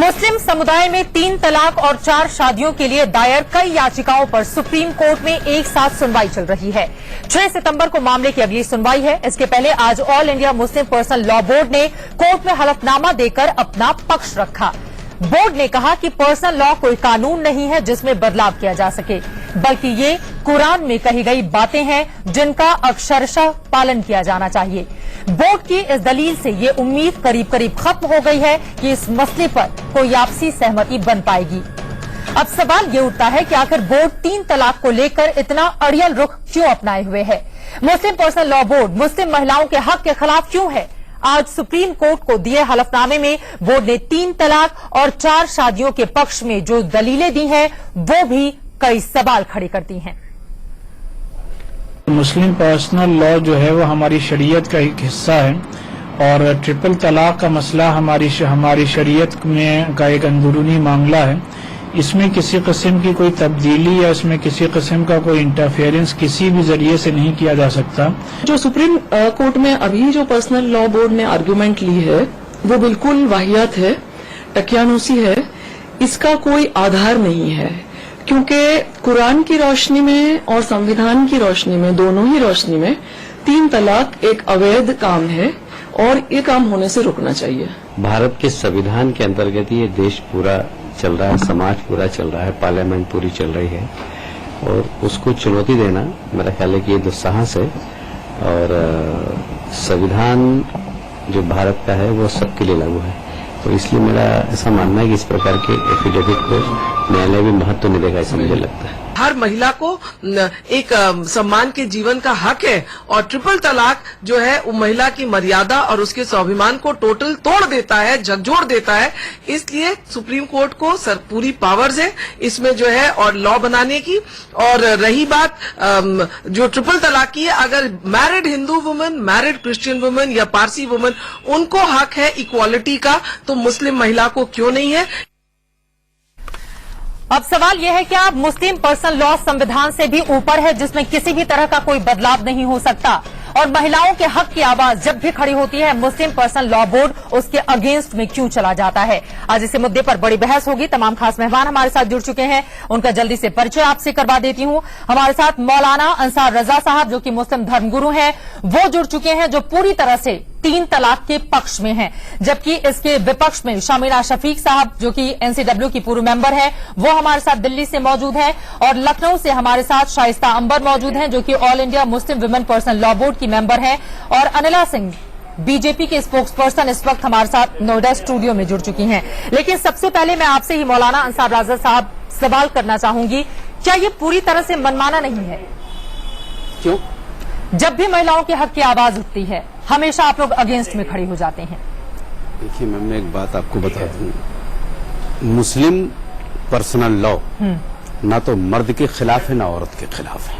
मुस्लिम समुदाय में 3 तलाक और 4 शादियों के लिए दायर कई याचिकाओं पर सुप्रीम कोर्ट में एक साथ सुनवाई चल रही है। 6 सितंबर को मामले की अगली सुनवाई है। इसके पहले आज all India Muslim personal law board ने कोर्ट में हलफनामा देकर अपना पक्ष रखा। बोर्ड ने कहा कि पर्सनल लॉ कोई कानून नहीं है जिसमें बदलाव किया जा सके, बल्कि ये कुरान में कही गई बातें हैं जिनका अक्षरशः पालन किया जाना चाहिए। बोर्ड की इस दलील से ये उम्मीद करीब करीब खत्म हो गई है कि इस मसले पर कोई आपसी सहमति बन पाएगी। अब सवाल ये उठता है कि आखिर बोर्ड 3 तलाक को लेकर इतना अड़ियल रुख क्यों अपनाए हुए है। मुस्लिम पर्सनल लॉ बोर्ड मुस्लिम महिलाओं के हक के खिलाफ क्यों है। आज सुप्रीम कोर्ट को दिए हलफनामे में बोर्ड ने 3 तलाक और 4 शादियों के पक्ष में जो दलीलें दी हैं वो भी कई सवाल खड़े करती हैं। मुस्लिम पर्सनल लॉ जो है वो हमारी शरीयत का एक हिस्सा है और ट्रिपल तलाक का मसला हमारी शरीयत में का एक अंदरूनी मामला है। इसमें किसी किस्म की कोई तब्दीली या इसमें किसी किस्म का कोई इंटरफेरेंस किसी भी जरिए से नहीं किया जा सकता। जो सुप्रीम कोर्ट में अभी जो पर्सनल लॉ बोर्ड ने आर्ग्यूमेंट ली है वो बिल्कुल वाहियात है, टकियानुसी है, इसका कोई आधार नहीं है, क्योंकि कुरान की रोशनी में और संविधान की रोशनी में, दोनों ही रोशनी में 3 तलाक एक अवैध काम है और ये काम होने से रुकना चाहिए। भारत के संविधान के अंतर्गत ये देश पूरा चल रहा है, समाज पूरा चल रहा है, पार्लियामेंट पूरी चल रही है और उसको चुनौती देना मेरा ख्याल है कि ये दुस्साहस है। और संविधान जो भारत का है वो सबके लिए लागू है, तो इसलिए मेरा ऐसा मानना है कि इस प्रकार के एफिडेविट को न्यायालय भी महत्व नहीं देगा, ऐसा मुझे लगता है। हर महिला को एक सम्मान के जीवन का हक है और ट्रिपल तलाक जो है वो महिला की मर्यादा और उसके स्वाभिमान को टोटल तोड़ देता है, झकझोर देता है। इसलिए सुप्रीम कोर्ट को पूरी पावर्स है इसमें जो है और लॉ बनाने की। और रही बात जो ट्रिपल तलाक की है, अगर married Hindu women, married Christian women या पारसी वुमेन उनको हक है इक्वालिटी का, तो मुस्लिम महिला को क्यों नहीं है। अब सवाल यह है कि आप मुस्लिम पर्सनल लॉ संविधान से भी ऊपर है जिसमें किसी भी तरह का कोई बदलाव नहीं हो सकता और महिलाओं के हक की आवाज जब भी खड़ी होती है मुस्लिम पर्सनल लॉ बोर्ड उसके अगेंस्ट में क्यों चला जाता है। आज इस मुद्दे पर बड़ी बहस होगी। तमाम खास मेहमान हमारे साथ जुड़ चुके हैं, उनका जल्दी से परिचय आपसे करवा देती हूं। हमारे साथ मौलाना अंसार रजा साहब जो कि मुस्लिम धर्मगुरु हैं, वो जुड़ चुके हैं जो पूरी तरह से 3 तलाक के पक्ष में हैं, जबकि इसके विपक्ष में शामिना शफीक साहब जो कि एनसीडब्ल्यू की पूर्व मेंबर हैं, वो हमारे साथ दिल्ली से मौजूद हैं और लखनऊ से हमारे साथ शाइस्ता अंबर मौजूद हैं जो कि all India Muslim women personal law board की मेंबर हैं और अनिला सिंह बीजेपी के स्पोक्स पर्सन इस वक्त हमारे साथ नोएडा स्टूडियो में जुड़ चुकी हैं। लेकिन सबसे पहले मैं आपसे ही मौलाना अंसार रजा साहब सवाल करना चाहूंगी, क्या ये पूरी तरह से मनमाना नहीं है? क्यों? जब भी महिलाओं के हक की आवाज उठती है हमेशा आप लोग अगेंस्ट में खड़े हो जाते हैं। देखिए मैम, मैं एक बात आपको बता दूं, मुस्लिम पर्सनल लॉ ना तो मर्द के खिलाफ है ना औरत के खिलाफ है।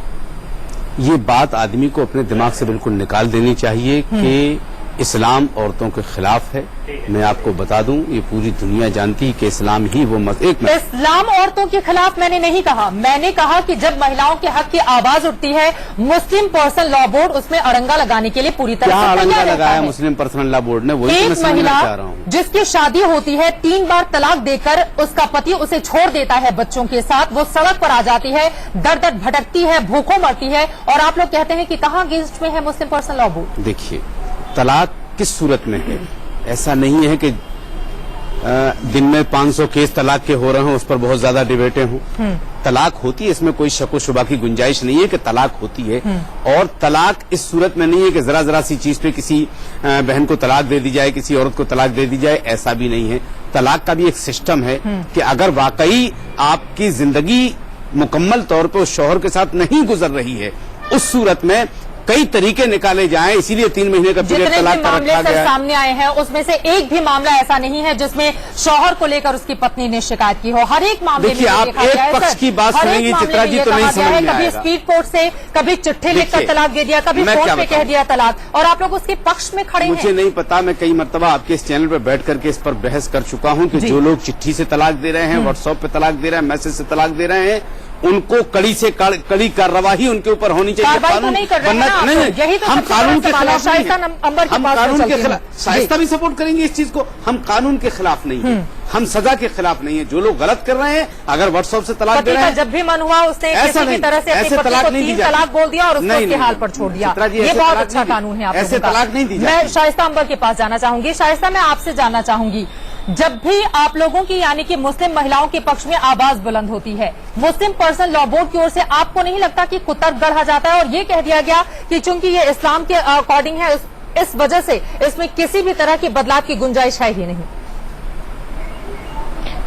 ये बात आदमी को अपने दिमाग से बिल्कुल निकाल देनी चाहिए कि इस्लाम औरतों के खिलाफ है। मैं आपको बता दूं, ये पूरी दुनिया जानती है कि इस्लाम ही वो इस्लाम औरतों के खिलाफ मैंने नहीं कहा। मैंने कहा कि जब महिलाओं के हक की आवाज उठती है मुस्लिम पर्सनल लॉ बोर्ड उसमें अड़ंगा लगाने के लिए पूरी तरह से अड़ंगा लगाया मुस्लिम पर्सनल लॉ बोर्ड ने। वही एक महिला जिसकी शादी होती है 3 बार तलाक देकर उसका पति उसे छोड़ देता है बच्चों के साथ, वो सड़क पर आ जाती है, दर दर भटकती है, भूखों मरती है और आप लोग कहते हैं कि कहां अगेंस्ट में है मुस्लिम पर्सनल लॉ बोर्ड। देखिए, तलाक किस सूरत में है? ऐसा नहीं है कि दिन में 500 केस तलाक के हो रहे हैं, उस पर बहुत ज्यादा डिबेटें हों। तलाक होती है, इसमें कोई शक व शुबा की गुंजाइश नहीं है कि तलाक होती है। और तलाक इस सूरत में नहीं है कि जरा जरा सी चीज पे किसी बहन को तलाक दे दी जाए, किसी औरत को तलाक दे दी जाए, ऐसा भी नहीं है। तलाक का भी एक सिस्टम है कि अगर वाकई आपकी जिंदगी मुकम्मल तौर पर उस शौहर के साथ नहीं गुजर रही है, उस सूरत में कई तरीके निकाले जाएं, इसीलिए 3 महीने का पीरियड तलाक का रखा गया है। सामने आए हैं उसमें से एक भी मामला ऐसा नहीं है जिसमें शौहर को लेकर उसकी पत्नी ने शिकायत की हो। हर एक मामले देखिए, आप एक पक्ष की बात सुनेंगे चित्रा जी तो नहीं समझ में आएगा। कभी स्पीड कोर्ट से, कभी चिट्ठी लिखकर तलाक दे दिया, कभी फोन पे कह दिया तलाक, और आप लोग उसके पक्ष में खड़े हैं। मुझे नहीं पता, मैं कई मरतबा आपके इस चैनल पर बैठ करके इस पर बहस कर चुका हूं कि जो लोग चिट्ठी से तलाक दे रहे हैं, व्हाट्सएप पे तलाक दे रहे हैं, मैसेज से तलाक दे रहे हैं, उनको कड़ी से कड़ी कार्रवाई उनके ऊपर होनी चाहिए। कानून नहीं कर रहे हैं, यही तो हम कानून के खिलाफ शाइस्ता अंबर के हम कानून के खिलाफ, शाइस्ता भी सपोर्ट करेंगे इस चीज को। हम कानून के खिलाफ नहीं है, हम सजा के खिलाफ नहीं है। जो लोग गलत कर रहे हैं, अगर व्हाट्सएप से तलाक दे रहे हैं, जब भी मन हुआ उसने ऐसा किसी भी नहीं, तरह से अपनी ऐसे पत्नी तलाक को नहीं दी 3 जाती। तलाक बोल दिया और उसको नहीं, उसके नहीं, हाल पर छोड़ दिया। चित्रा जी, ये ऐसे बहुत तलाक अच्छा नहीं दी- कानून है आप ऐसे लोगों का। तलाक नहीं दी मैं जाती। शाइस्ता अंबर के पास जाना चाहूंगी। शाइस्ता, मैं आपसे जानना चाहूंगी, जब भी आप लोगों की यानी कि मुस्लिम महिलाओं के पक्ष में आवाज बुलंद होती है, मुस्लिम पर्सनल लॉ बोर्ड की ओर से आपको नहीं लगता कि कुतर्क गढ़ा जाता है और ये कह दिया गया कि चूंकि ये इस्लाम के अकॉर्डिंग है, इस वजह से इसमें किसी भी तरह की बदलाव की गुंजाइश है ही नहीं?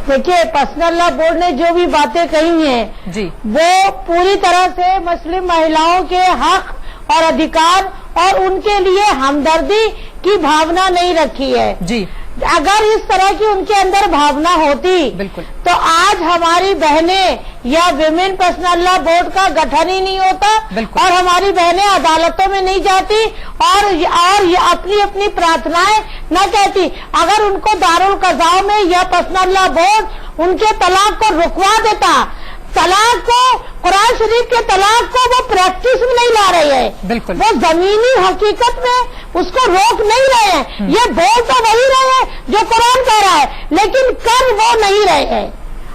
देखिए, पर्सनल लॉ बोर्ड ने जो भी बातें कही हैं जी, वो पूरी तरह से मुस्लिम महिलाओं के हक और अधिकार और उनके लिए हमदर्दी की भावना नहीं रखी है जी, अगर इस तरह की उनके अंदर भावना होती बिल्कुल, तो आज हमारी बहनें या विमेन पर्सनल लॉ बोर्ड का गठन ही नहीं होता बिल्कुल। और हमारी बहनें अदालतों में नहीं जाती और ये अपनी अपनी प्रार्थनाएं न कहती। अगर उनको दारुल कज़ा में या पर्सनल लॉ बोर्ड उनके तलाक को रुकवा देता, तलाक को, कुरान शरीफ के तलाक को वो प्रैक्टिस में नहीं ला रहे हैं, बिल्कुल, वो जमीनी हकीकत में उसको रोक नहीं रहे हैं। ये बोल तो वही रहे हैं जो कुरान कह रहा है, लेकिन कर वो नहीं रहे हैं।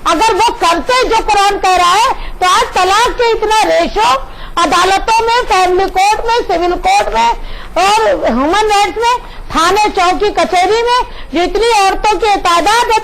अगर वो करते जो कुरान कह रहा है तो आज तलाक के इतना रेशो अदालतों में, फैमिली कोर्ट में, सिविल कोर्ट में और ह्यूमन राइट्स में, थाने चौकी कचहरी में जितनी औरतों की तादाद है,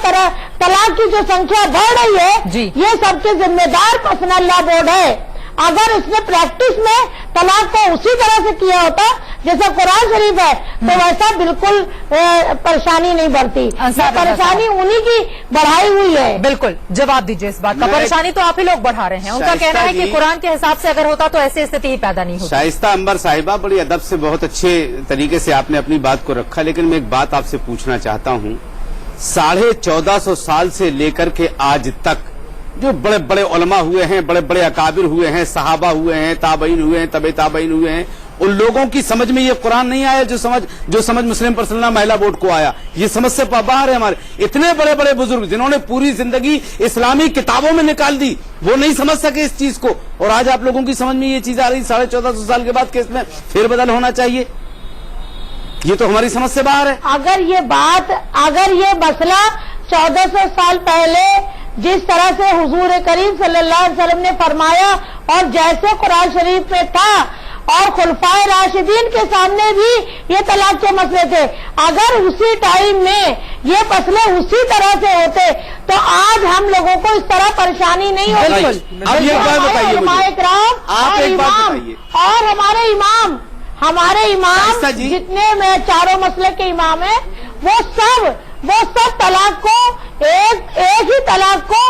तलाक की जो संख्या बढ़ रही है, ये सबके जिम्मेदार पर्सनल लॉ बोर्ड है। अगर इसने प्रैक्टिस में तलाक को उसी तरह से किया होता जैसा कुरान शरीफ है तो वैसा बिल्कुल परेशानी नहीं बढ़ती। परेशानी उन्हीं की बढ़ाई हुई है। बिल्कुल, जवाब दीजिए इस बात का। परेशानी तो आप ही लोग बढ़ा रहे हैं। उनका कहना है कि कुरान के हिसाब से अगर होता तो ऐसी स्थिति ही पैदा नहीं होती। शाइस्ता अंबर साहिबा, बड़ी अदब से, बहुत अच्छे तरीके से आपने अपनी बात को रखा, लेकिन मैं एक बात आपसे पूछना चाहता हूँ। 1450 साल से लेकर के आज तक जो बड़े बड़े उलमा हुए हैं, बड़े बड़े अकाबिर हुए हैं, सहाबा हुए हैं, ताबईन हुए हैं, तबे ताबईन हुए हैं, उन लोगों की समझ में ये कुरान नहीं आया जो समझ मुस्लिम पर्सनल लॉ महिला बोर्ड को आया। ये समझ से बाहर है। हमारे इतने बड़े बड़े बुजुर्ग जिन्होंने पूरी जिंदगी इस्लामी किताबों में निकाल दी, वो नहीं समझ सके इस चीज को, और आज आप लोगों की समझ में ये चीज आ रही 1450 साल के बाद कि इसमें फेरबदल होना चाहिए। ये तो हमारी समझ से बाहर है। अगर ये मसला 1400 साल पहले जिस तरह से हुजूर करीम सल्लल्लाहु अलैहि वसल्लम ने फरमाया और जैसे कुरान शरीफ में था और खुलफाए राशिदीन के सामने भी ये तलाक के मसले थे, अगर उसी टाइम में ये मसले उसी तरह से होते तो आज हम लोगों को इस तरह परेशानी नहीं होती। अब ये बात बताइए मुझे, आप एक बात बताइए। और हमारे इमाम जितने में चारों मसले के इमाम है वो सब तलाक को एक ही तलाक को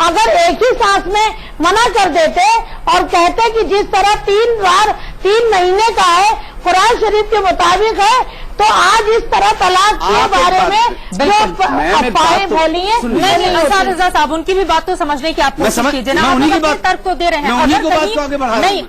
अगर एक ही सांस में मना कर देते और कहते कि जिस तरह 3 महीने का है कुरान शरीफ के मुताबिक है, तो आज इस तरह तलाक के बारे में जो अफवाहें फैली है साहब, उनकी भी बात तो समझने की आप कोशिश कीजिए ना। आप तर्क तो दे रहे हैं। नहीं,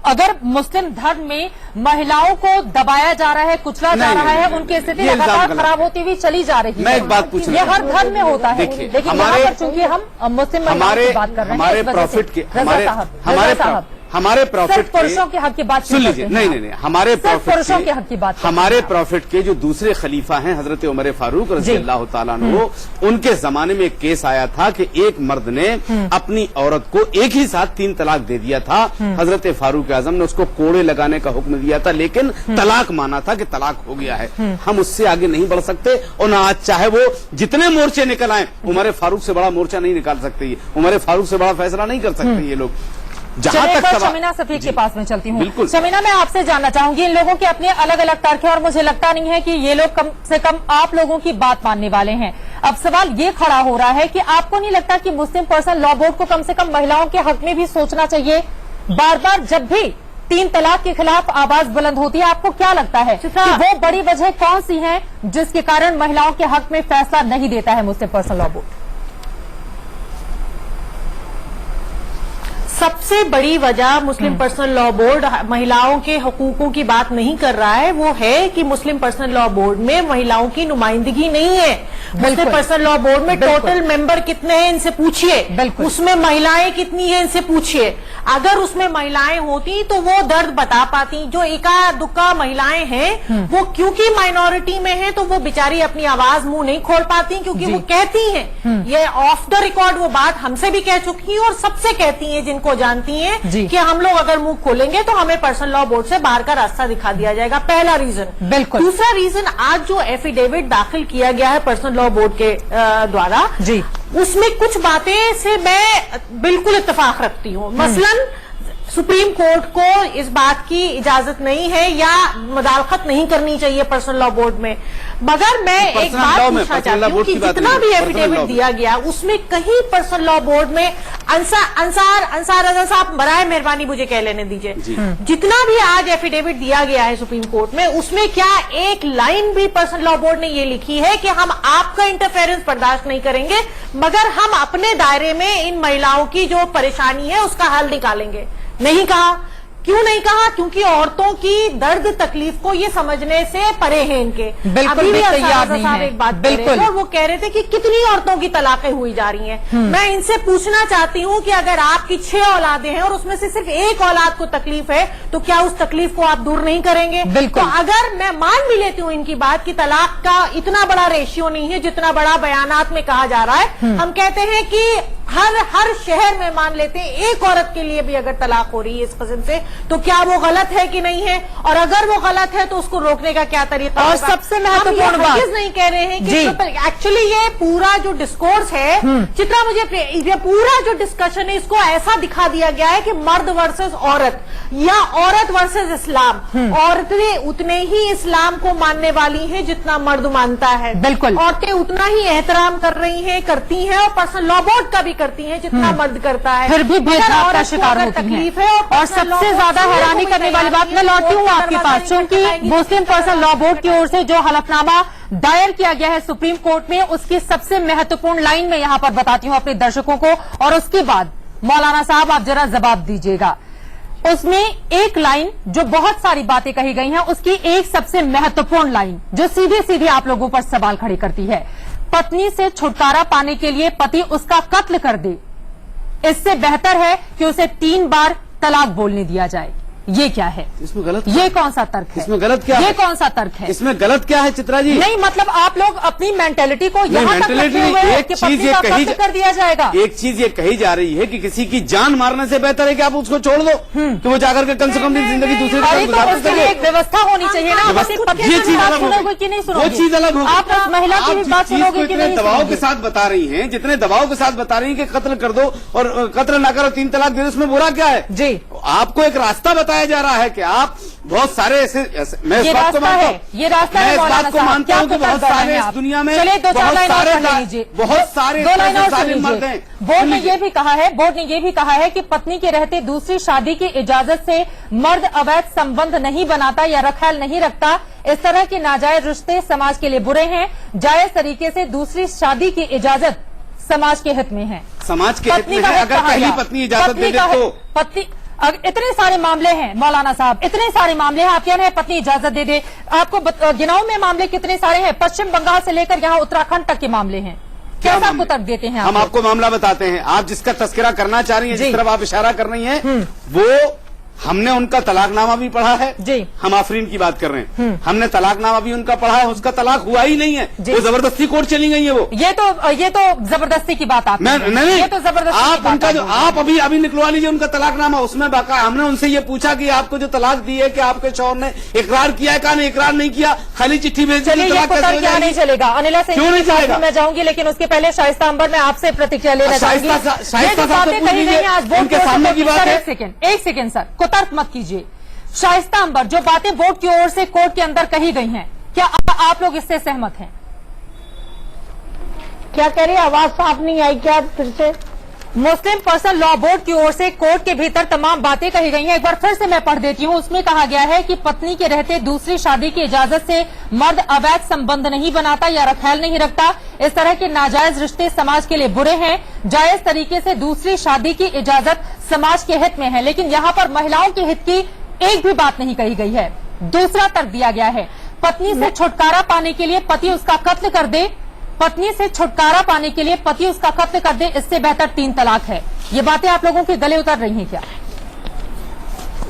अगर मुस्लिम धर्म में महिलाओं को दबाया जा रहा है, कुचला जा रहा है, उनकी स्थिति लगातार खराब होती हुई चली जा रही है। मैं एक बात पूछ रहा हूं, ये हर धर्म में होता है, लेकिन यहाँ पर चूंकि हम मुस्लिम महिलाओं की बात कर रहे हैं, हमारे प्रॉफिट के हमारे प्रॉफिट पुरुषों के हक की बात सुन लीजिए। नहीं, हमारे पुरुषों के हक की बात, हमारे प्रॉफिट के जो दूसरे खलीफा हैं हजरत उमर फारूक रज़ी अल्लाह तआला अन्हु, उनके जमाने में एक केस आया था कि एक मर्द ने अपनी औरत को एक ही साथ 3 तलाक दे दिया था। हजरत फारूक आजम ने उसको कोड़े लगाने का हुक्म दिया था, लेकिन तलाक माना था कि तलाक हो गया है। हम उससे आगे नहीं बढ़ सकते और ना आज चाहे वो जितने मोर्चे निकल आए, उमर फारूक से बड़ा मोर्चा नहीं निकाल सकते। ये उमर फारूक से बड़ा फैसला नहीं कर सकते ये लोग। जहां तक शमीना सफीक के पास में चलती हूँ। शमीना, मैं आपसे जानना चाहूंगी, इन लोगों के अपने अलग अलग तर्क हैं और मुझे लगता नहीं है कि ये लोग कम से कम आप लोगों की बात मानने वाले हैं। अब सवाल ये खड़ा हो रहा है कि आपको नहीं लगता कि मुस्लिम पर्सनल लॉ बोर्ड को कम से कम महिलाओं के हक में भी सोचना चाहिए? बार बार जब भी 3 तलाक के खिलाफ आवाज बुलंद होती है, आपको क्या लगता है कि वो बड़ी वजह कौन सी है जिसके कारण महिलाओं के हक में फैसला नहीं देता है मुस्लिम पर्सनल लॉ बोर्ड? सबसे बड़ी वजह मुस्लिम पर्सनल लॉ बोर्ड महिलाओं के हकूकों की बात नहीं कर रहा है, वो है कि मुस्लिम पर्सनल लॉ बोर्ड में महिलाओं की नुमाइंदगी नहीं है। मुस्लिम पर्सनल लॉ बोर्ड में टोटल मेंबर कितने हैं इनसे पूछिए, उसमें महिलाएं कितनी है इनसे पूछिए। अगर उसमें महिलाएं होती तो वो दर्द बता पाती। जो इक्का दुक्का महिलाएं हैं वो क्योंकि माइनॉरिटी में है तो वो बेचारी अपनी आवाज मुंह नहीं खोल पाती, क्योंकि वो कहती हैं, ये ऑफ द रिकॉर्ड वो बात हमसे भी कह चुकी हैं और सबसे कहती हैं जिनको जानती हैं कि हम लोग अगर मुंह खोलेंगे तो हमें पर्सनल लॉ बोर्ड से बाहर का रास्ता दिखा दिया जाएगा। पहला रीजन। बिल्कुल। दूसरा रीजन, आज जो एफिडेविट दाखिल किया गया है पर्सनल लॉ बोर्ड के द्वारा, जी, उसमें कुछ बातें से मैं बिल्कुल इत्तेफाक रखती हूँ। मसलन सुप्रीम कोर्ट को इस बात की इजाजत नहीं है या मुदाखलत नहीं करनी चाहिए पर्सनल लॉ बोर्ड में, मगर मैं एक बात पूछना चाहती हूँ कि जितना भी एफिडेविट दिया गया उसमें कहीं पर्सनल लॉ बोर्ड में अंसार रजा साहब बराए मेहरबानी मुझे कह लेने दीजिए, जितना भी आज एफिडेविट दिया गया है सुप्रीम कोर्ट में, उसमें क्या एक लाइन भी पर्सनल लॉ बोर्ड ने ये लिखी है कि हम आपका इंटरफेरेंस बर्दाश्त नहीं करेंगे मगर हम अपने दायरे में इन महिलाओं की जो परेशानी है उसका हल निकालेंगे? नहीं कहा। क्यों नहीं कहा? क्योंकि औरतों की दर्द तकलीफ को ये समझने से परे हैं इनके। बिल्कुल भी तैयार नहीं है। एक बात बिल्कुल। और वो कह रहे थे कि कितनी औरतों की तलाकें हुई जा रही हैं। मैं इनसे पूछना चाहती हूँ कि अगर आपकी 6 औलादें हैं और उसमें से सिर्फ एक औलाद को तकलीफ है तो क्या उस तकलीफ को आप दूर नहीं करेंगे? बिल्कुल। तो अगर मैं मान भी लेती हूँ इनकी बात कि तलाक का इतना बड़ा रेशियो नहीं है जितना बड़ा बयानात में कहा जा रहा है, हम कहते हैं कि हर शहर में मान लेते हैं एक औरत के लिए भी अगर तलाक हो रही है इस किस्म से, तो क्या वो गलत है कि नहीं है? और अगर वो गलत है तो उसको रोकने का क्या तरीका? और सबसे महत्वपूर्ण बात, नहीं कह रहे हैं कि एक्चुअली ये पूरा जो डिस्कोर्स है, चित्रा, मुझे ये पूरा जो डिस्कशन है इसको ऐसा दिखा दिया गया है कि मर्द वर्सेस औरत या औरत वर्सेस इस्लाम। औरतें उतने ही इस्लाम को मानने वाली हैं जितना मर्द मानता है। बिल्कुल। औरतें उतना ही एहतराम कर रही हैं, करती हैं, और पर्सनल लॉ बोर्ड का भी करती हैं जितना मर्द करता है। फिर भी भेदभाव का शिकार होती हैं। और सबसे ज्यादा हैरानी करने वाली बात, मैं लौटती हूँ आपके पास, क्योंकि मुस्लिम पर्सनल लॉ बोर्ड की ओर से जो हलफनामा दायर किया गया है सुप्रीम कोर्ट में, उसकी सबसे महत्वपूर्ण लाइन में यहां पर बताती हूं अपने दर्शकों को, और उसके बाद मौलाना साहब आप जरा जवाब दीजिएगा। उसमें एक लाइन जो बहुत सारी बातें कही गई हैं, उसकी एक सबसे महत्वपूर्ण लाइन जो सीधे सीधे आप लोगों पर सवाल खड़े करती है, पत्नी से छुटकारा पाने के लिए पति उसका कत्ल कर दे, इससे बेहतर है कि उसे 3 बार तलाक बोलने दिया जाए। ये क्या है? इसमें गलत, ये कौन सा तर्क है? इसमें गलत क्या ये है? कौन सा तर्क है? इसमें गलत क्या है चित्रा जी? नहीं, मतलब आप लोग अपनी मेंटेलिटी को यहाँ तक रखे हुए हैं कि पत्नी का कत्ल कर दिया जाएगा। एक चीज ये कही जा रही है कि किसी की जान मारने से बेहतर है कि आप उसको छोड़ दो, कि वो जाकर के कम से कम दिन जिंदगी दूसरे के साथ गुजार उसके लिए एक व्यवस्था होनी चाहिए ना। ये चीज अलग सुनोगे कि नहीं सुनोगे? वो चीज अलग होगी। आप उस महिला की भी बात सुनोगे कि नहीं? दबाव के साथ बता रही हैं, जितने दबाव के साथ बता रही हैं कि कत्ल कर दो और कत्ल ना करो 3 तलाक दे दो, उसमें बुरा क्या है? जी, आपको एक रास्ता बताया जा रहा है कि आप बहुत सारे ऐसे मैं इस बात को मानता हूँ, ये रास्ता है, मैं इस बात को मानता हूँ कि बहुत सारे इस दुनिया में बहुत सारे बोर्ड ने ये भी कहा है, बोर्ड ने ये भी कहा है कि पत्नी के रहते दूसरी शादी की इजाजत से मर्द अवैध संबंध नहीं बनाता या रखैल नहीं रखता। इस तरह के नाजायज रिश्ते समाज के लिए बुरे हैं। जायज तरीके से दूसरी शादी की इजाजत समाज के हित में है। समाज के हित में है। अगर पहली पत्नी इजाजत दे दे तो पत्नी, इतने सारे मामले हैं मौलाना साहब, इतने सारे मामले हैं। आप कह रहे हैं पत्नी इजाजत दे दे, आपको गिनाओं में मामले कितने सारे हैं। पश्चिम बंगाल से लेकर यहाँ उत्तराखंड तक के मामले हैं। कैसा आपको तर्क देते हैं? हम आपको मामला बताते हैं। आप जिसका तस्करा करना चाह रही हैं, जिस तरफ आप इशारा कर रही हैं, वो हमने उनका तलाकनामा भी पढ़ा है जी। हम आफरीन की बात कर रहे हैं, हमने तलाकनामा भी उनका पढ़ा है, उसका तलाक हुआ ही नहीं है, वो जबरदस्ती कोर्ट चली गई है। वो ये तो जबरदस्ती की बात आप नहीं, ये तो जबरदस्ती आप उनका जो आप अभी निकलवा लीजिए उनका तलाकनामा, उसमें बाका हमने उनसे ये पूछा कि आपको जो तलाक दी है कि आपके शौहर ने इकरार किया है? कहा नहीं, इकरार नहीं किया, खाली चिट्ठी भेज दी। क्या नहीं चलेगा? अनिला से क्यों नहीं चलेगा? मैं जाऊंगी, लेकिन उसके पहले शाइस्ता अंबर में आपसे प्रतिक्रिया लेना चाहूंगी। एक सेकेंड सर, कुतर्क मत कीजिए। शाइस्ता अंबर, जो बातें बोर्ड की ओर से कोर्ट के अंदर कही गई हैं, क्या आप लोग इससे सहमत हैं? क्या कह रही? आवाज साफ नहीं आई क्या? फिर से मुस्लिम पर्सनल लॉ बोर्ड की ओर से कोर्ट के भीतर तमाम बातें कही गई हैं। एक बार फिर से मैं पढ़ देती हूं। उसमें कहा गया है कि पत्नी के रहते दूसरी शादी की इजाजत से मर्द अवैध संबंध नहीं बनाता या ख्याल नहीं रखता। इस तरह के नाजायज रिश्ते समाज के लिए बुरे हैं। जायज तरीके से दूसरी शादी की इजाजत समाज के हित में है, लेकिन यहाँ पर महिलाओं के हित की एक भी बात नहीं कही गई है। दूसरा तर्क दिया गया है, पत्नी से छुटकारा पाने के लिए पति उसका कत्ल कर दे, पत्नी से छुटकारा पाने के लिए पति उसका कत्ल कर दे, इससे बेहतर 3 तलाक है। ये बातें आप लोगों के गले उतर रही हैं क्या?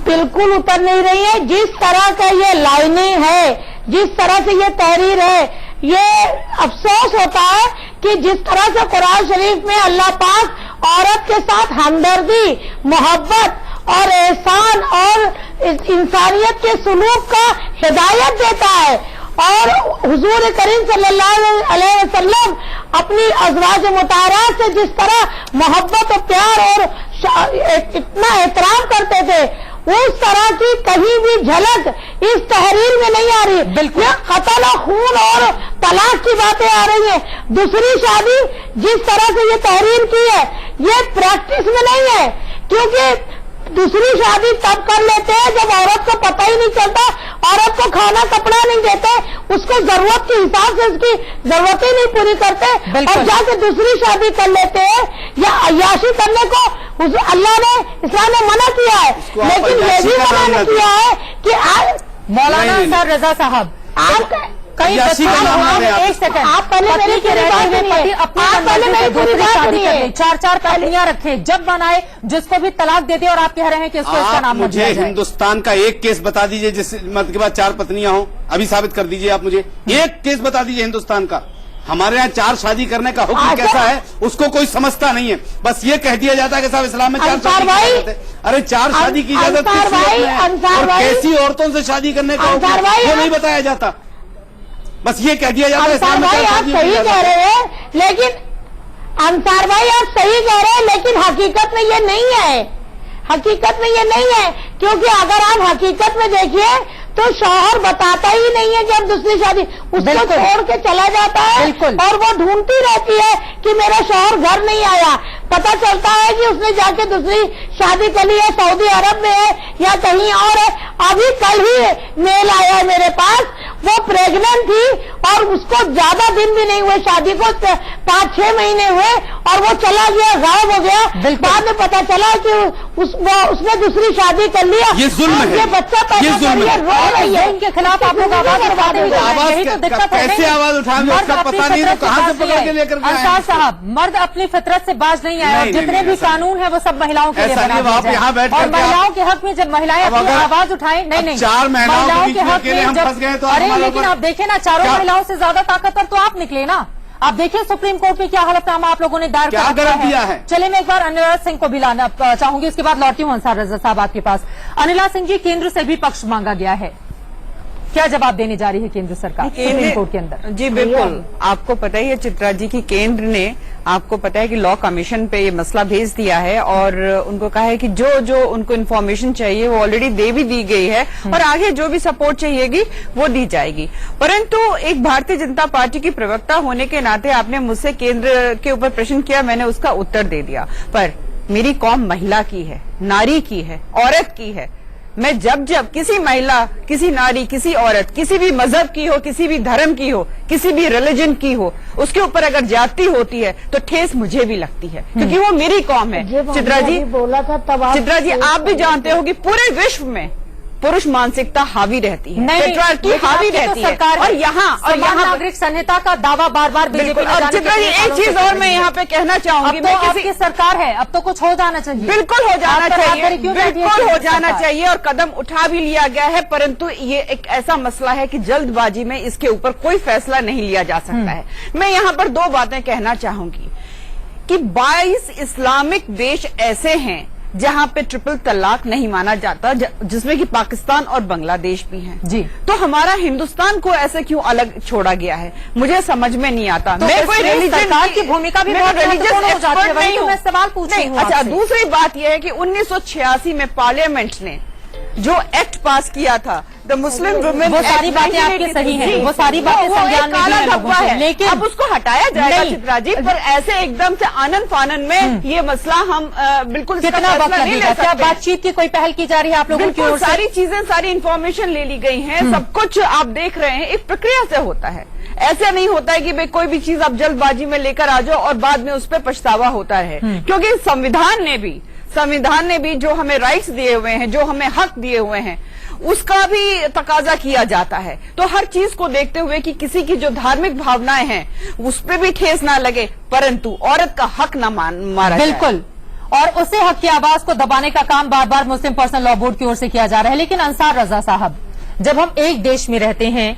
बिल्कुल उतर नहीं रही है। जिस तरह का ये लाइनिंग है, जिस तरह से ये तहरीर है, ये अफसोस होता है कि जिस तरह से कुरान शरीफ में अल्लाह पाक औरत के साथ हमदर्दी, मोहब्बत और एहसान और इंसानियत के सुलूक का हिदायत देता है, और हुजूर करीम सल्लल्लाहु अलैहि वसल्लम अपनी अज़वाज मुताहरात से जिस तरह मोहब्बत और प्यार और इतना एहतराम करते थे, उस तरह की कहीं भी झलक इस तहरीर में नहीं आ रही। बिल्कुल कत्ल, खून और तलाक की बातें आ रही हैं। दूसरी शादी जिस तरह से ये तहरीर की है, ये प्रैक्टिस में नहीं है, क्योंकि दूसरी शादी तब कर लेते हैं जब औरत को पता ही नहीं चलता, औरत को खाना कपड़ा नहीं देते, उसको जरूरत के हिसाब से उसकी जरूरतें नहीं पूरी करते, और जाके दूसरी शादी कर लेते हैं या अय्याशी करने को अल्लाह ने, इस्लाम ने मना किया है। लेकिन ये भी मना किया है कि मौलाना सर रजा साहब, आप कई एक सेकंड, आप पहले मेरी के रहते हुए पति अपनी दूसरी शादी कर ले, 4 पत्नियां रखे, जब बनाए जिसको भी तलाक दे दे, और आप कह रहे हैं कि इसको इसका नाम मत दिया मुझे जाए। हिंदुस्तान का एक केस बता दीजिए जिस मत के बाद 4 पत्नियां हो, अभी साबित कर दीजिए आप मुझे। एक केस बता दीजिए हिंदुस्तान का। हमारे यहाँ 4 शादी करने का हुक्म कैसा है उसको कोई समझता नहीं है। बस ये कह दिया जाता है कि साहब इस्लाम में 4 शादी की इजाजत है। अरे 4 शादी की इजाजत किस सूरत में है, और कैसी औरतों से शादी करने का हुक्म वो नहीं बताया जाता। बस ये कह दिया जाता है इस्लाम में 4 आप शादी सही कह रहे हैं, लेकिन अंसार भाई आप सही कह रहे हैं, लेकिन हकीकत में ये नहीं है। हकीकत में ये नहीं है, क्योंकि अगर आप हकीकत में देखिए तो शौहर बताता ही नहीं है जब दूसरी शादी, उसको छोड़ के चला जाता है, और वो ढूंढती रहती है कि मेरा शौहर घर नहीं आया। पता चलता है कि उसने जाके दूसरी शादी कर ली है, सऊदी अरब में है या कहीं और है। अभी कल ही मेल आया है मेरे पास, वो प्रेग्नेंट थी और उसको ज्यादा दिन भी नहीं हुए शादी को, 5-6 महीने हुए, और वो चला गया, गायब हो गया। बाद में पता चला कि उसने दूसरी शादी कर लिया। ये जुल्म है, ये बच्चा पैदा कर लिया, रो रही है। इनके खिलाफ आप लोग आवाज उठाते हुए यही तो दिक्कत है। कैसे आवाज उठाएंगे, उसका पता नहीं तो कहाँ से पकड़ के लेकर के आए। अंसार साहब, मर्द अपनी फितरत से बाज नहीं आए, और जितने भी कानून है वो सब महिलाओं के लिए बना दिए जाए, और महिलाओं के हक में जब महिलाएं अपनी आवाज उठाएं, नहीं 4 महिलाओं के हक में जब, फंस गए तो अरे लेकिन आप देखें ना, 4 महिलाओं से ज्यादा ताकतवर तो आप निकले ना। आप देखिए सुप्रीम कोर्ट में क्या हलफनामा आप लोगों ने दायर क्या गलत दिया है। चलिए मैं एक बार अनिला सिंह को भी लाना चाहूंगी, उसके बाद लौटती हूं अंसार रजा साहब आपके पास। अनिला सिंह जी, केंद्र से भी पक्ष मांगा गया है, क्या जवाब देने जा रही है केंद्र सरकार सुप्रीम कोर्ट के अंदर? जी बिल्कुल, आपको पता ही है चित्रा जी की केंद्र ने, आपको पता है कि लॉ कमीशन पे ये मसला भेज दिया है, और उनको कहा है कि जो जो उनको इन्फॉर्मेशन चाहिए वो ऑलरेडी दे भी दी गई है, और आगे जो भी सपोर्ट चाहिएगी वो दी जाएगी। परंतु एक भारतीय जनता पार्टी की प्रवक्ता होने के नाते आपने मुझसे केंद्र के ऊपर प्रश्न किया, मैंने उसका उत्तर दे दिया। पर मेरी कौम महिला की है, नारी की है, औरत की है। मैं जब किसी महिला, किसी नारी, किसी औरत, किसी भी मजहब की हो, किसी भी धर्म की हो, किसी भी रिलीजन की हो, उसके ऊपर अगर ज्यादती होती है तो ठेस मुझे भी लगती है, क्योंकि वो मेरी कौम है। चित्रा जी बोला था तब, चित्रा जी आप भी जानते हो कि पूरे विश्व में पुरुष मानसिकता हावी रहती है, पेट्रियार्की हावी रहती है, और यहाँ नागरिक संहिता का दावा बार बार बीजेपी ने। और चित्रा जी एक चीज और मैं यहाँ पे कहना चाहूंगी, अब तो आपकी सरकार है, अब तो कुछ हो जाना चाहिए। बिल्कुल हो जाना चाहिए, बिल्कुल हो जाना चाहिए, और कदम उठा भी लिया गया है। परंतु ये एक ऐसा मसला है कि जल्दबाजी में इसके ऊपर कोई फैसला नहीं लिया जा सकता है। मैं यहाँ पर 2 बातें कहना चाहूंगी कि 22 इस्लामिक देश ऐसे हैं जहां पे ट्रिपल तलाक नहीं माना जाता, जिसमें कि पाकिस्तान और बांग्लादेश भी हैं। जी, तो हमारा हिंदुस्तान को ऐसे क्यों अलग छोड़ा गया है, मुझे समझ में नहीं आता। तो मैं कोई सरकार की भूमिका भी बहुत महत्वपूर्ण हो जाती है, वही तो मैं सवाल पूछ रही हूं। अच्छा, दूसरी बात यह है कि 1986 में पार्लियामेंट ने जो एक्ट पास किया था, द मुस्लिम वुमेन, वो सारी बातें आपकी सही हैं, वो सारी बातें संज्ञान में काला ली हैं लोगों धब्बा से, है, लेकिन अब उसको हटाया जाएगा नहीं। चित्रा जी, पर ऐसे एकदम से आनन फानन में ये मसला हम बिल्कुल इसका कितना वक्त फैसला नहीं ले लगेगा? क्या सकते। बातचीत की कोई पहल की जा रही है आप लोगों की बिल्कुल ओर से? सारी चीजें, सारी इंफॉर्मेशन ले ली गई है, सब कुछ आप देख रहे हैं, एक प्रक्रिया से होता है। ऐसा नहीं होता है कि भाई कोई भी चीज आप जल्दबाजी में लेकर आ जाओ और बाद में उस पर पछतावा होता है, क्योंकि संविधान ने भी जो हमें राइट्स दिए हुए हैं, जो हमें हक दिए हुए हैं, उसका भी तकाजा किया जाता है। तो हर चीज को देखते हुए कि किसी की जो धार्मिक भावनाएं हैं उस पर भी ठेस ना लगे, परंतु औरत का हक ना मारा जाए। बिल्कुल, और उसे हक की आवाज को दबाने का काम बार बार मुस्लिम पर्सनल लॉ बोर्ड की ओर से किया जा रहा है। लेकिन अंसार रजा साहब, जब हम एक देश में रहते हैं,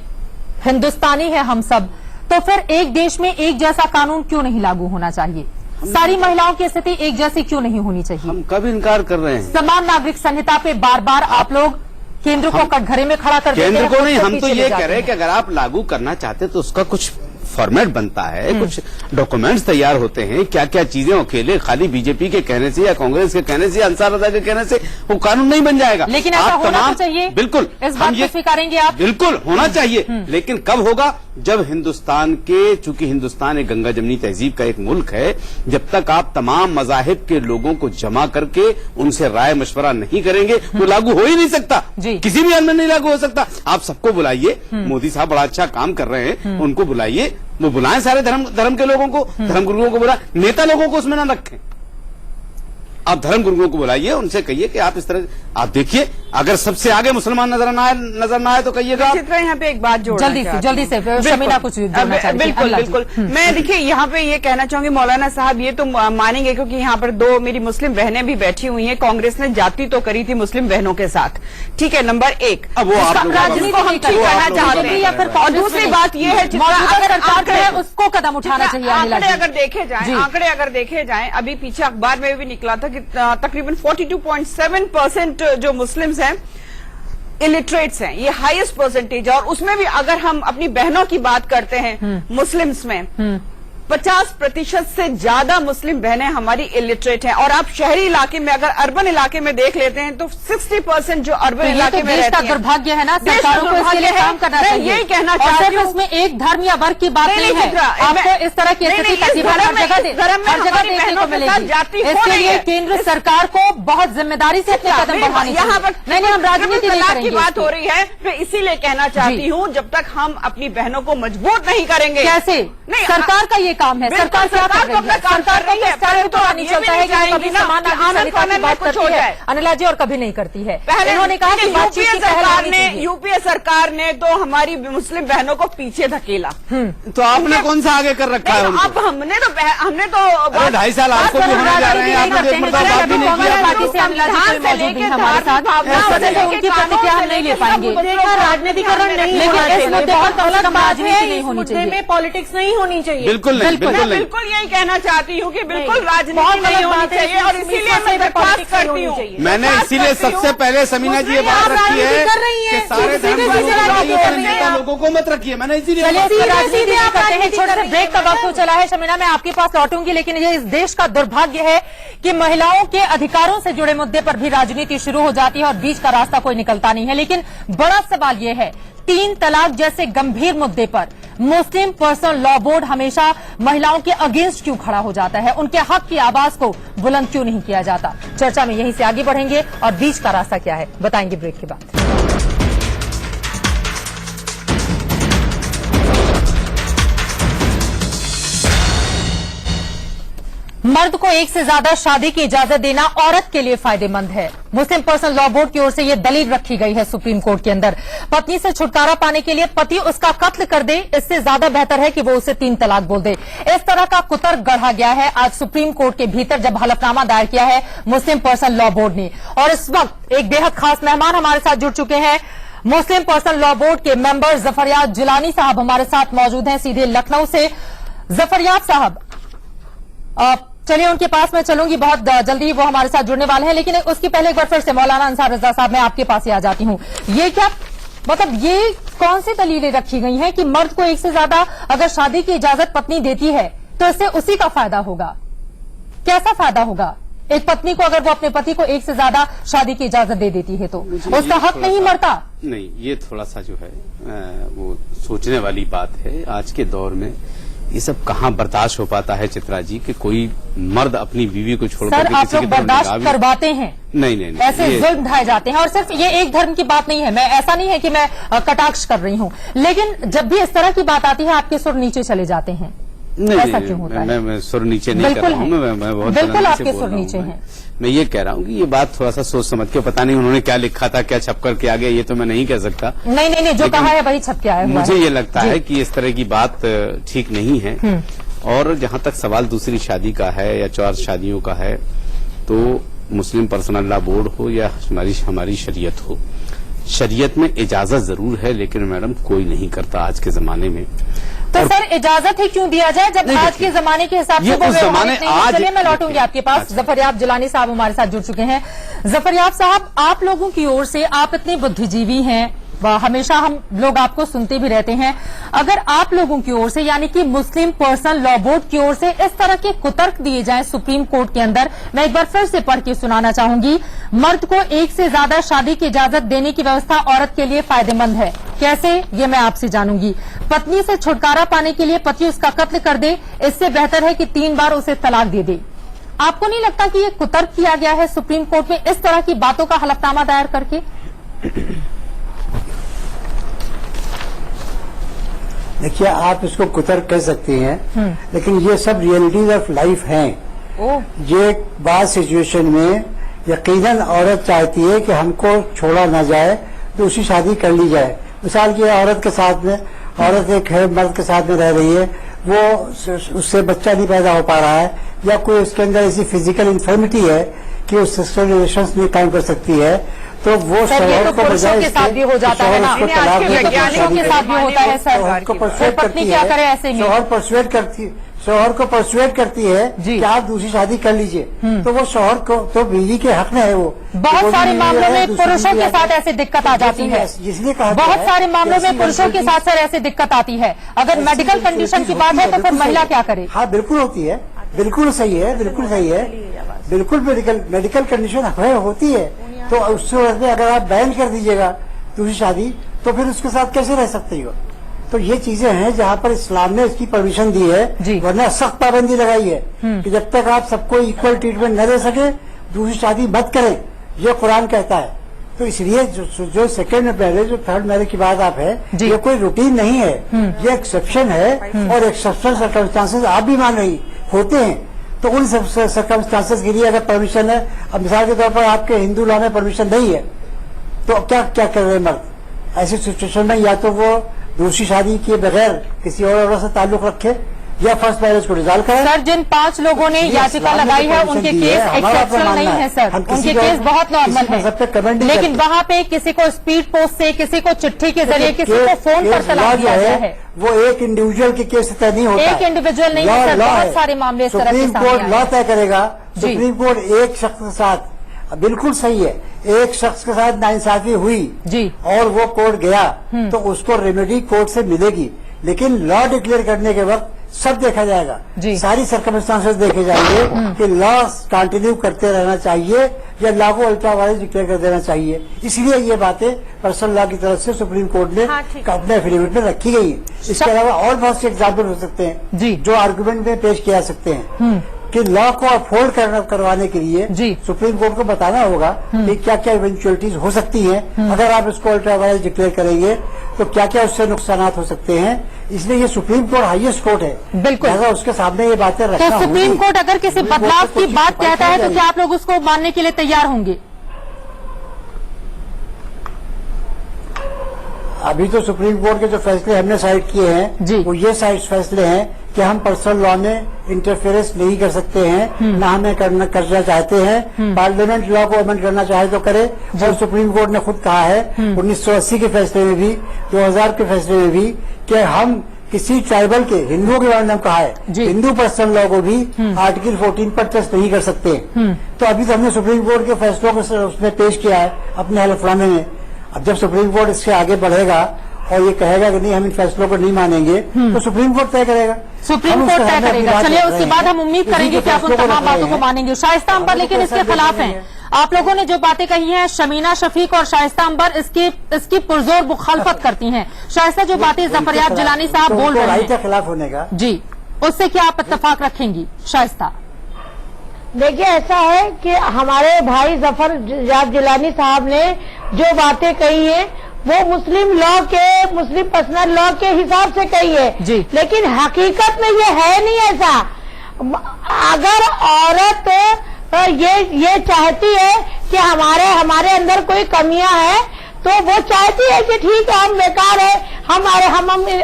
हिंदुस्तानी है हम सब, तो फिर एक देश में एक जैसा कानून क्यों नहीं लागू होना चाहिए? सारी महिलाओं की स्थिति एक जैसी क्यों नहीं होनी चाहिए? हम कब इनकार कर रहे हैं? समान नागरिक संहिता पे बार बार आप लोग केंद्र को कटघरे में खड़ा कर देते हैं। केंद्र को नहीं, हम तो पीछे ये ले कह जाते रहे हैं कि अगर आप लागू करना चाहते हैं तो उसका कुछ फॉर्मेट बनता है, कुछ डॉक्यूमेंट्स तैयार होते हैं, क्या क्या चीजें अकेले खाली बीजेपी के कहने से या कांग्रेस के कहने से, अंसार रजा के कहने से वो कानून नहीं बन जाएगा। लेकिन ऐसा आप होना तो चाहिए। बिल्कुल, इस बात को स्वीकारेंगे आप? बिल्कुल होना चाहिए, लेकिन कब होगा? जब हिंदुस्तान के, चूंकि हिंदुस्तान एक गंगा जमनी तहजीब का एक मुल्क है, जब तक आप तमाम मजाहिब के लोगों को जमा करके उनसे राय मशवरा नहीं करेंगे तो लागू हो ही नहीं सकता, किसी भी हाल में नहीं लागू हो सकता। आप सबको बुलाइए, मोदी साहब बड़ा अच्छा काम कर रहे हैं, उनको बुलाइए, वो बुलाएं सारे धर्म के लोगों को, धर्म गुरुओं को बुलाएं, नेता लोगों को उसमें ना रखें। आप धर्म गुरुओं को बुलाइए, उनसे कहिए कि आप इस तरह, आप देखिए अगर सबसे आगे मुसलमान नजर ना आए तो कहिएगा। चित्रा, यहाँ पे एक बात जोड़ना जल्दी से शमीना कुछ जोड़ना चाहती है। बिल्कुल। मैं देखिए यहाँ पे ये कहना चाहूंगी, मौलाना साहब ये तो मानेंगे क्योंकि यहाँ पर दो मेरी मुस्लिम बहनें भी बैठी हुई हैं। कांग्रेस ने जाति तो करी थी मुस्लिम बहनों के साथ, ठीक है, नंबर एक, अब वो आप लोगों का जिसको हम ठीक करना चाहते हैं, या फिर और दूसरी बात ये है सरकार है उसको कदम उठाना चाहिए। आंकड़े अगर देखे जाएं, अभी पीछे अखबार में भी निकला था कि तकरीबन 42.7% जो मुस्लिम्स हैं इलिटरेट्स हैं, ये हाईएस्ट परसेंटेज है। और उसमें भी अगर हम अपनी बहनों की बात करते हैं मुस्लिम्स में, 50% से ज्यादा मुस्लिम बहनें हमारी इलिटरेट हैं। और आप शहरी इलाके में, अगर अर्बन इलाके में देख लेते हैं तो 60% जो अर्बन इलाके में रहती हैं। दुर्भाग्य है ना, सरकारों को इसके लिए काम करना चाहिए। यही कहना चाहती हूँ, इसमें एक धर्म या वर्ग की बात नहीं है। आपको इस तरह की स्थिति तकरीबन हर जगह देखने को मिलेगी। इसके लिए केंद्र सरकार को बहुत जिम्मेदारी से अपने कदम बढ़ाने चाहिए। यहाँ पर नहीं, हम राजनीति नहीं करेंगे। की बात हो रही है, मैं इसीलिए कहना चाहती हूँ, जब तक हम अपनी बहनों को मजबूत नहीं करेंगे। कैसे? सरकार का ये काम है, सरकार क्या कर रही है? सरकार को तो पता नहीं चलता है कि कभी समान नागरिक संहिता की बात करती है अनिला जी और कभी नहीं करती है। इन्होंने कहा कि यूपीए सरकार ने तो हमारी मुस्लिम बहनों को पीछे धकेला, तो आपने कौन सा आगे कर रखा है? अब हमने तो 2.5 साल आपको भी होने जा रहे हैं, आपने एक मरतबा बात भी नहीं किया। पार्टी से अनिला जी कोई मौजूद नहीं हमारे साथ, उनकी प्रतिक्रिया हम नहीं ले पाएंगे। राजनीतिकरण नहीं होना चाहिए, राजनीति नहीं होनी चाहिए, पॉलिटिक्स नहीं होनी चाहिए। बिल्कुल नहीं, बिल्कुल नहीं। बिल्कुल यही कहना चाहती हूँ कि बिल्कुल राजनीति नहीं होनी चाहिए, और इसीलिए मैं दरख्वास्त करती हूँ। मैंने इसीलिए सबसे पहले समीना जी ये बात रखी है कि सारे धर्म लोगों को मत रखिए, मैंने इसीलिए। राजनीति करते हैं। छोटे से ब्रेक का वक्त हो चला है, शमीना मैं आपके पास लौटूंगी, लेकिन ये इस देश का दुर्भाग्य है कि महिलाओं के अधिकारों से जुड़े मुद्दे पर भी राजनीति शुरू हो जाती है और बीच का रास्ता कोई निकलता नहीं है। लेकिन बड़ा सवाल यह है, 3 तलाक जैसे गंभीर मुद्दे पर मुस्लिम पर्सनल लॉ बोर्ड हमेशा महिलाओं के अगेंस्ट क्यों खड़ा हो जाता है? उनके हक की आवाज को बुलंद क्यों नहीं किया जाता? चर्चा में यहीं से आगे बढ़ेंगे और बीच का रास्ता क्या है बताएंगे ब्रेक के बाद। मर्द को एक से ज्यादा शादी की इजाजत देना औरत के लिए फायदेमंद है। मुस्लिम पर्सनल लॉ बोर्ड की ओर से यह दलील रखी गई है सुप्रीम कोर्ट के अंदर। पत्नी से छुटकारा पाने के लिए पति उसका कत्ल कर दे, इससे ज्यादा बेहतर है कि वो उसे 3 तलाक बोल दे। इस तरह का कुतर्क गढ़ा गया है आज सुप्रीम कोर्ट के भीतर, जब हलफनामा दायर किया है मुस्लिम पर्सनल लॉ बोर्ड ने। और इस वक्त एक बेहद खास मेहमान हमारे साथ जुड़ चुके हैं। मुस्लिम पर्सनल लॉ बोर्ड के मेंबर जफरयाब जिलानी साहब हमारे साथ मौजूद हैं सीधे लखनऊ से। जफरयाब साहब, चलिए उनके पास मैं चलूंगी, बहुत जल्दी वो हमारे साथ जुड़ने वाले हैं, लेकिन उसकी पहले एक बार फिर से मौलाना अंसार रजा साहब मैं आपके पास ही आ जाती हूँ। ये क्या मतलब, ये कौन सी दलीलें रखी गई हैं कि मर्द को एक से ज्यादा अगर शादी की इजाजत पत्नी देती है तो इससे उसी का फायदा होगा? कैसा फायदा होगा? एक पत्नी को अगर वो अपने पति को एक से ज्यादा शादी की इजाजत दे देती है तो उसका हक नहीं मरता? नहीं, ये थोड़ा सा जो है वो सोचने वाली बात है। आज के दौर में ये सब कहाँ बर्दाश्त हो पाता है चित्रा जी कि कोई मर्द अपनी बीवी को छोड़ सर, आप लोग बर्दाश्त करवाते हैं? नहीं, ऐसे जुल्म ढाए जाते हैं। और सिर्फ ये एक धर्म की बात नहीं है, मैं ऐसा नहीं है कि मैं कटाक्ष कर रही हूँ, लेकिन जब भी इस तरह की बात आती है आपके सुर नीचे चले जाते हैं। ऐसा क्यों होता है? मैं सुर नीचे नहीं कर रहा हूँ, मैं बहुत बिल्कुल आपके सुर नीचे हैं। मैं ये कह रहा हूँ कि ये बात थोड़ा सा सोच समझ के, पता नहीं उन्होंने क्या लिखा था, क्या छप करके आ गया, ये तो मैं नहीं कह सकता। नहीं, जो कहा है वही छप के आया हुआ है। मुझे ये लगता है कि इस तरह की बात ठीक नहीं है। और जहां तक सवाल दूसरी शादी का है या 4 शादियों का है, तो मुस्लिम पर्सनल लॉ बोर्ड हो या हमारी शरीयत हो, शरीयत में इजाजत जरूर है, लेकिन मैडम कोई नहीं करता आज के जमाने में। तो सर इजाजत ही क्यों दिया जाए जब आज के जमाने के हिसाब से वो व्यवहारिक नहीं है? चलिए मैं लौटूंगी आपके पास। जफरयाब जिलानी साहब हमारे साथ जुड़ चुके हैं। जफरयाब साहब, आप लोगों की ओर से, आप इतने बुद्धिजीवी हैं, हमेशा हम लोग आपको सुनते भी रहते हैं, अगर आप लोगों की ओर से यानी कि मुस्लिम पर्सनल लॉ बोर्ड की ओर से इस तरह के कुतर्क दिए जाएं सुप्रीम कोर्ट के अंदर, मैं एक बार फिर से पढ़ के सुनाना चाहूंगी। मर्द को एक से ज्यादा शादी की इजाजत देने की व्यवस्था औरत के लिए फायदेमंद है। कैसे, ये मैं आपसे जानूंगी। पत्नी से छुटकारा पाने के लिए पति उसका कत्ल कर दे, इससे बेहतर है कि 3 बार उसे तलाक दे दे। आपको नहीं लगता कि ये कुतर्क किया गया है सुप्रीम कोर्ट में इस तरह की बातों का हलफनामा दायर करके? देखिए, आप इसको कुतर्क कह सकती हैं, लेकिन ये सब रियलिटीज ऑफ लाइफ हैं। ये बात सिचुएशन में यकीनन औरत चाहती है कि हमको छोड़ा ना जाए, तो उसी शादी कर ली जाए। मिसाल की औरत के साथ में, औरत एक है मर्द के साथ में रह रही है, वो उससे बच्चा नहीं पैदा हो पा रहा है, या कोई उसके अंदर ऐसी फिजिकल इन्फर्मिटी है कि वो सेक्सुअल रिलेशंस नहीं कायम कर सकती है, तो वो शौहर को पुरुषों के साथ भी हो जाता है ना, वैज्ञानिकों के साथ भी होता है सर। तो पत्नी क्या करे ऐसे में? शौहर को परसुएट करती है कि आप दूसरी शादी कर लीजिए, तो वो शौहर को, तो बीवी के हक में है वो। बहुत सारे मामलों में पुरुषों के साथ ऐसी दिक्कत आ जाती है, इसलिए कहा बहुत सारे मामलों में पुरुषों के साथ सर ऐसी दिक्कत आती है। अगर मेडिकल कंडीशन की बात है तो फिर महिला क्या करे? हाँ, बिल्कुल होती है, बिल्कुल सही है, बिल्कुल सही है, बिल्कुल मेडिकल कंडीशन होती है। तो उस सूरत में अगर आप बैन कर दीजिएगा दूसरी शादी, तो फिर उसके साथ कैसे रह सकते हो? तो ये चीजें हैं जहाँ पर इस्लाम ने इसकी परमिशन दी है, वरना सख्त पाबंदी लगाई है कि जब तक आप सबको इक्वल ट्रीटमेंट न दे सके दूसरी शादी मत करें, ये कुरान कहता है। तो इसलिए जो सेकंड मैरिज, जो थर्ड मैरिज की बात आप है, ये कोई रूटीन नहीं है, ये एक्सेप्शन है, और एक्सेप्शन सर्कमस्टांसेस आप भी मान रही होते हैं। तो उन सर्कमस्टांसेस के लिए अगर परमिशन है, अब मिसाल के तौर पर आपके हिंदू लॉ में परमिशन नहीं है, तो क्या कर रहे हैं मर्द ऐसी सिचुएशन में? या तो वो दूसरी शादी के बगैर किसी और औरत से ताल्लुक रखे या फर्स्ट मैरिज को डिसॉल्व करें। सर, जिन 5 लोगों ने याचिका लगाई है उनके केस एक्सेप्शनल नहीं है सर, उनके केस बहुत नॉर्मल है, लेकिन वहाँ पे किसी को स्पीड पोस्ट से, किसी को चिट्ठी के जरिए, किसी को फोन पर तलाक दिया गया है। वो एक इंडिविजुअल के केस तय नहीं होता, एक इंडिविजुअल नहीं है सर, बहुत सारे मामले इस तरह के सुप्रीम कोर्ट लॉ तय करेगा। सुप्रीम कोर्ट एक शख्स के साथ, बिल्कुल सही है, एक शख्स के साथ नाइंसाफी हुई जी, और वो कोर्ट गया, तो उसको रेमेडी कोर्ट से मिलेगी, लेकिन लॉ डिक्लेयर करने के वक्त सब देखा जाएगा, सारी सर्कमस्टांसेस देखे जाएंगे कि लॉ कंटिन्यू करते रहना चाहिए या लॉ को अल्ट्रा वायलेंस डिक्लेयर कर देना चाहिए। इसलिए ये बातें पर्सनल लॉ की तरफ से सुप्रीम कोर्ट ने अपने एफिडेविट में रखी गई है। इसके अलावा और बहुत से एग्जाम्पल हो सकते हैं जो आर्गुमेंट में पेश किया सकते हैं कि लॉ को अफोर्ड करवाने के लिए सुप्रीम कोर्ट को बताना होगा कि क्या क्या इवेंचुअलिटीज हो सकती हैं। अगर आप इसको अल्ट्रा वायलेंस डिक्लेयर करेंगे तो क्या क्या उससे नुकसान हो सकते हैं। इसलिए ये सुप्रीम कोर्ट हाईएस्ट कोर्ट है, बिल्कुल उसके सामने ये बातें रखना। तो सुप्रीम कोर्ट अगर किसी बदलाव की बात कहता है तो क्या आप लोग उसको मानने के लिए तैयार होंगे? अभी तो सुप्रीम कोर्ट के जो फैसले हमने साइड किए हैं वो ये साइड फैसले हैं कि हम पर्सनल लॉ में इंटरफेरेंस नहीं कर सकते हैं, ना हमें करना चाहते हैं। पार्लियामेंट लॉ को अमेंड करना चाहे तो करे, और सुप्रीम कोर्ट ने खुद कहा है 1980 के फैसले में भी, 2000 के फैसले में भी, कि हम किसी ट्राइबल के, हिंदुओं के बारे में कहा है, हिंदू पर्सनल लॉ को भी आर्टिकल 14 पर ट्रस्ट नहीं कर सकते। तो अभी तो हमने सुप्रीम कोर्ट के फैसलों को उसमें पेश किया है अपने हलफनामे में। अब जब सुप्रीम कोर्ट इससे आगे बढ़ेगा और ये कहेगा कि नहीं हम इन फैसलों को नहीं मानेंगे, तो सुप्रीम कोर्ट तय करेगा। सुप्रीम कोर्ट तय करेगा। चलिए उसके बाद हम उम्मीद करेंगे कि आप उन तमाम बातों को मानेंगे। शाइस्ता अंबर लेकिन इसके खिलाफ हैं। आप लोगों ने जो बातें कही हैं, शमीना शफीक और शाइस्ता अंबर इसकी पुरजोर मुखालफत करती हैं। शाइस्ता जो बातें जफरयाब जिलानी साहब बोल रहे हैं के खिलाफ होने का, जी, उससे क्या आप इत्तेफाक रखेंगी शाइस्ता? देखिए ऐसा है कि हमारे भाई जफरयाब जिलानी साहब ने जो बातें कही है वो मुस्लिम पर्सनल लॉ के हिसाब से कही है जी। लेकिन हकीकत में ये है नहीं ऐसा। अगर औरत ये चाहती है कि हमारे अंदर कोई कमियां हैं तो वो चाहती है कि ठीक है हम बेकार है, हम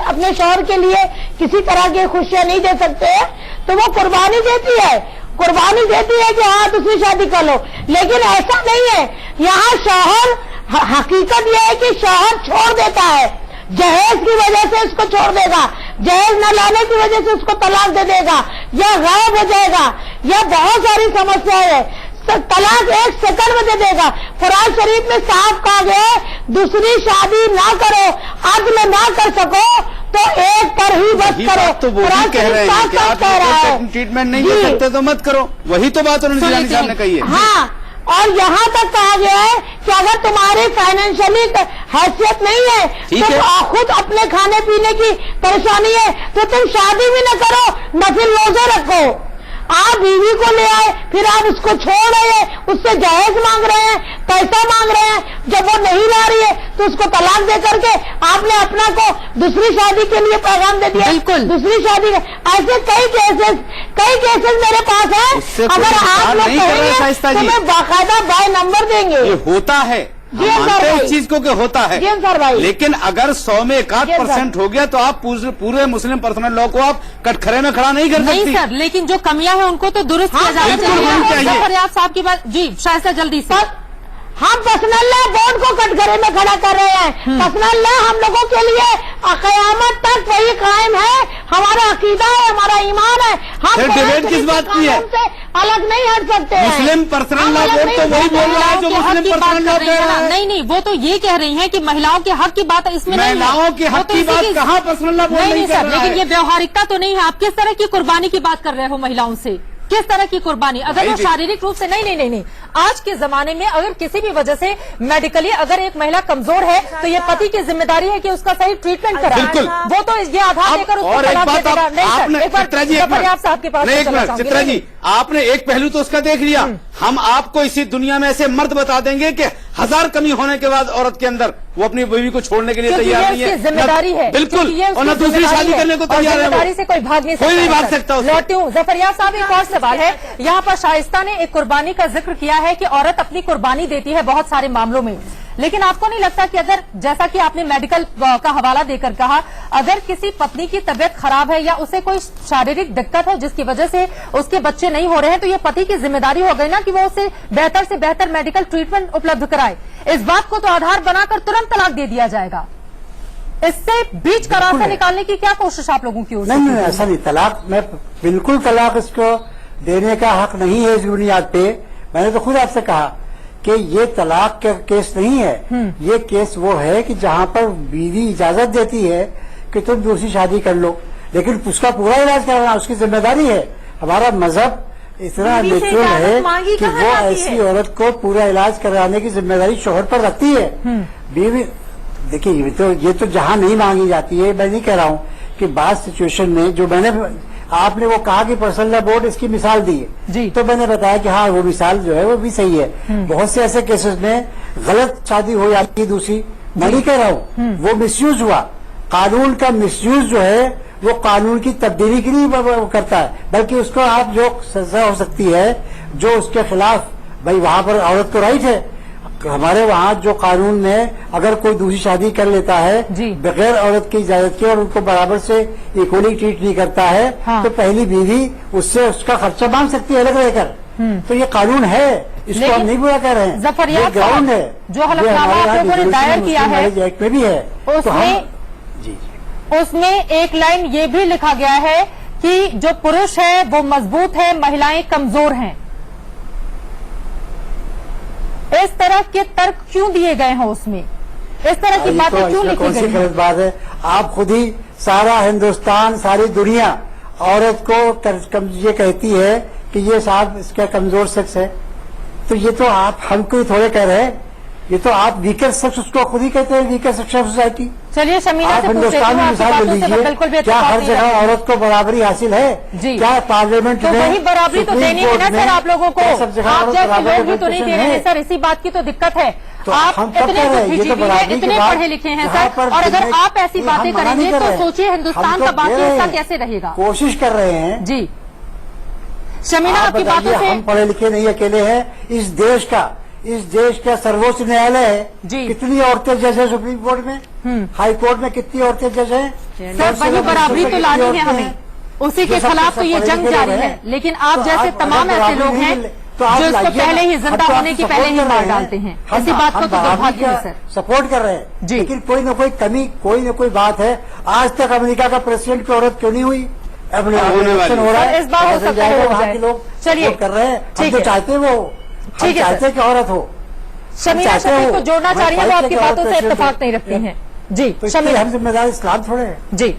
अपने शौहर के लिए किसी तरह की खुशियां नहीं दे सकते हैं, तो वो कुर्बानी देती है कि हाँ दूसरी शादी कर लो। लेकिन ऐसा नहीं है। यहाँ शौहर, हकीकत यह है कि शौहर छोड़ देता है, जहेज की वजह से उसको छोड़ देगा, जहेज न लाने की वजह से उसको तलाक दे देगा या गायब हो जाएगा, या बहुत सारी समस्याएं है। तलाक 1 सेकंड में दे देगा। कुरान शरीफ में साफ कहा गया है दूसरी शादी ना करो, अदल ना कर सको तो एक पर ही बस करो। तो वो भी कह रहे हैं कि आप ट्रीटमेंट नहीं कर सकते तो मत करो, वही तो बात उन्होंने जिलानी साहब ने कही है। हाँ, और यहाँ तक कहा गया है कि अगर तुम्हारी फाइनेंशियली हैसियत नहीं है तो खुद अपने खाने पीने की परेशानी है तो तुम शादी भी न करो, नफिल रोजे रखो। आप बीवी को ले आए, फिर आप उसको छोड़ रहे हैं, उससे जहेज मांग रहे हैं, पैसा मांग रहे हैं, जब वो नहीं ला रही है तो उसको तलाक दे करके आपने अपना को दूसरी शादी के लिए पैगाम दे दिया। बिल्कुल, दूसरी शादी ऐसे कई केसेस मेरे पास है। अगर आप लोग कहेंगे तो मैं बाकायदा बाय नंबर देंगे। ये होता है, हम मानते हैं इस चीज को कि होता है, लेकिन अगर 100 में 1% हो गया तो आप पूरे मुस्लिम पर्सनल लॉ को आप कटखरे में खड़ा नहीं कर सकती। नहीं सर, लेकिन जो कमियां हैं उनको तो दुरुस्त किया जाना चाहिए। जफरयाब साहब की बात जी, शाइस्ता जल्दी से। हम पर्सनल लॉ बोर्ड को कटघरे में खड़ा कर रहे हैं। पर्सनल लॉ हम लोगों के लिए कयामत तक वही कायम है, हमारा अकीदा है, हमारा ईमान है। हम डिबेट किस बात की है? अलग नहीं हट सकते हैं। मुस्लिम पर्सनल लॉ बोर्ड तो वही बोल रहा है जो मुस्लिम पर्सनल लॉ कह रहा है। नहीं, वो तो ये कह रही हैं कि महिलाओं के हक की बात इसमें नहीं है। महिलाओं के हक की बात कहाँ पर्सनल लॉ बोर्ड नहीं कर रहा है? लेकिन ये व्यवहारिकता तो नहीं है। आप किस तरह की कुर्बानी की बात कर रहे हो महिलाओं से? किस तरह की कुर्बानी? अगर वो शारीरिक रूप से नहीं, आज के जमाने में अगर किसी भी वजह से मेडिकली अगर एक महिला कमजोर है तो ये पति की जिम्मेदारी है कि उसका सही ट्रीटमेंट कराए। बिल्कुल, वो तो ये आधार देकर उसको तलाक दे देगा। चित्रा जी आपने एक पहलू तो उसका देख लिया। हम आपको इसी दुनिया में ऐसे मर्द बता देंगे कि 1000 कमी होने के बाद औरत के अंदर वो अपनी बीवी को छोड़ने के लिए तैयार नहीं है। जिम्मेदारी है बिल्कुल, और न दूसरी शादी करने को तैयार है। जिम्मेदारी से कोई भाग नहीं सकता, कोई नहीं भाग सकता। लौटती हूँ जफरयाब साहब, एक और सवाल है। यहाँ पर शाइस्ता ने एक कुर्बानी का जिक्र किया है कि औरत अपनी कुर्बानी देती है बहुत सारे मामलों में, लेकिन आपको नहीं लगता कि अगर, जैसा कि आपने मेडिकल का हवाला देकर कहा, अगर किसी पत्नी की तबीयत खराब है या उसे कोई शारीरिक दिक्कत है जिसकी वजह से उसके बच्चे नहीं हो रहे हैं, तो ये पति की जिम्मेदारी हो गई ना कि वो उसे बेहतर से बेहतर मेडिकल ट्रीटमेंट उपलब्ध कराए। इस बात को तो आधार बनाकर तुरंत तलाक दे दिया जाएगा। इससे बीच का रास्ता निकालने की क्या कोशिश आप लोगों की ओर से? नहीं, ऐसा नहीं। तलाक में बिल्कुल तलाक इसको देने का हक नहीं है इस बुनियाद पे। मैंने तो खुद आपसे कहा कि ये तलाक का केस नहीं है। ये केस वो है कि जहाँ पर बीवी इजाजत देती है कि तुम दूसरी शादी कर लो, लेकिन उसका पूरा इलाज कराना उसकी जिम्मेदारी है। हमारा मजहब इतना नेचुरल है कि वो ऐसी औरत को पूरा इलाज कराने की जिम्मेदारी शौहर पर रखती है। बीवी देखिए, ये तो जहाँ नहीं मांगी जाती है, मैं नहीं कह रहा हूँ कि बाद सिचुएशन में जो आपने वो कहा कि पर्सनल लॉ बोर्ड इसकी मिसाल दी है, तो मैंने बताया कि हाँ वो मिसाल जो है वो भी सही है। बहुत से ऐसे केसेस में गलत शादी हो जाती है दूसरी, मैं नहीं कह रहा हूँ, वो मिसयूज हुआ। कानून का मिसयूज जो है वो कानून की तब्दीली के लिए करता है, बल्कि उसको आप जो सजा हो सकती है जो उसके खिलाफ, भाई वहां पर औरत को राइट है। हमारे वहाँ जो कानून में अगर कोई दूसरी शादी कर लेता है बगैर औरत की इजाजत के और उनको बराबर से इक्वली ट्रीट नहीं करता है, तो पहली बीवी उससे उसका खर्चा मांग सकती है अलग रहकर। तो ये कानून है, इसको हम नहीं बुरा कह रहे हैं, ये ग्राउंड है जो हलफनामा आप लोगों ने दायर किया है एक्ट में भी है। उसमें एक लाइन ये भी लिखा गया है कि जो पुरुष है वो मजबूत है, महिलाएं कमजोर हैं। इस तरह के तर्क क्यों दिए गए हैं उसमें? इस तरह की ये बातें तो क्यों इसमें लिखी कौन सी गई हैं? गलत बात है? आप खुद ही, सारा हिंदुस्तान, सारी दुनिया औरत को ये कहती है कि ये साहब इसका कमजोर सेक्स है। तो ये तो आप हमको थोड़े कह रहे हैं, ये तो आप वीकर सेक्स उसको खुद ही कहते हैं, वीकर सेक्स ऑफ सोसाइटी। चलिए शमीना आप से पूछ लेती हिंदुस्तान हूँ, में आपकी मिसाल ले बातों से मैं लीजिए, बिल्कुल भी क्या इत्तेफाक हर नहीं जगह रखती। औरत को बराबरी हासिल है? जी। क्या पार्लियामेंट तो में, वही बराबरी तो सुप्रीम देनी है कोर्ट ना में, सर आप लोगों को। क्या सब जगह आप औरत जैसे बराबर लोग भी तो नहीं दे रहे हैं representation सर, इसी बात की तो दिक्कत है। तो आप हम कब इतने कह रहे हैं? ये तो बुद्धिजीवी हैं, बराबरी की इतने बात पढ़े लिखे हैं यहाँ सर, पर और अगर दिल्ली- आप ऐसी हम बातें मना नहीं करेंगे कर तो रहे हैं। सोचिए हिंदुस्तान हम तो का बाकी कह रहे हिस्सा हैं, कैसे रहेगा। कोशिश कर रहे हैं। जी शमीना, आप आपकी बातों बताइए, से हम पढ़े लिखे नहीं अकेले हैं, इस देश का सर्वोच्च न्यायालय है। जी। कितनी औरतें जज है सुप्रीम कोर्ट में, हाई कोर्ट में कितनी औरतें जज हैं? सर वही बराबरी तो लानी है हमें, उसी के खिलाफ तो ये जंग जारी है। लेकिन आप जैसे तमाम ऐसे लोग हैं जो इसको पहले ही जिंदा होने की पहले ही मार डालते हैं। इसी बात को तो दुर्भाग्य है सर। सपोर्ट कर रहे हैं, जी। लेकिन कोई ना कोई कमी, कोई ना कोई बात है। आज तक अमेरिका का प्रेसिडेंट की औरत क्यों नहीं हुई? होने वाली इलेक्शन हो रहा सर, है, इस बार हो ऐसे सकता है जाएगा, हो वहाँ जाए। के लोग चलिए, सपोर्ट कर रहे हैं। हम ठीक तो है। चाहते वो, हम ठीक है चाहते सर। हैं कि औरत हो। शमीना चाहते शफीक हो, को जोड़ना हम चाह रही है, वो चाहते आपकी हैं कि बातों से औरत इत्तेफाक प्रेसिडेंट नहीं रखती हैं। जी तो इसलिए शमीना हम जिम्मेदार इस्लाम थोड़े हैं। जी।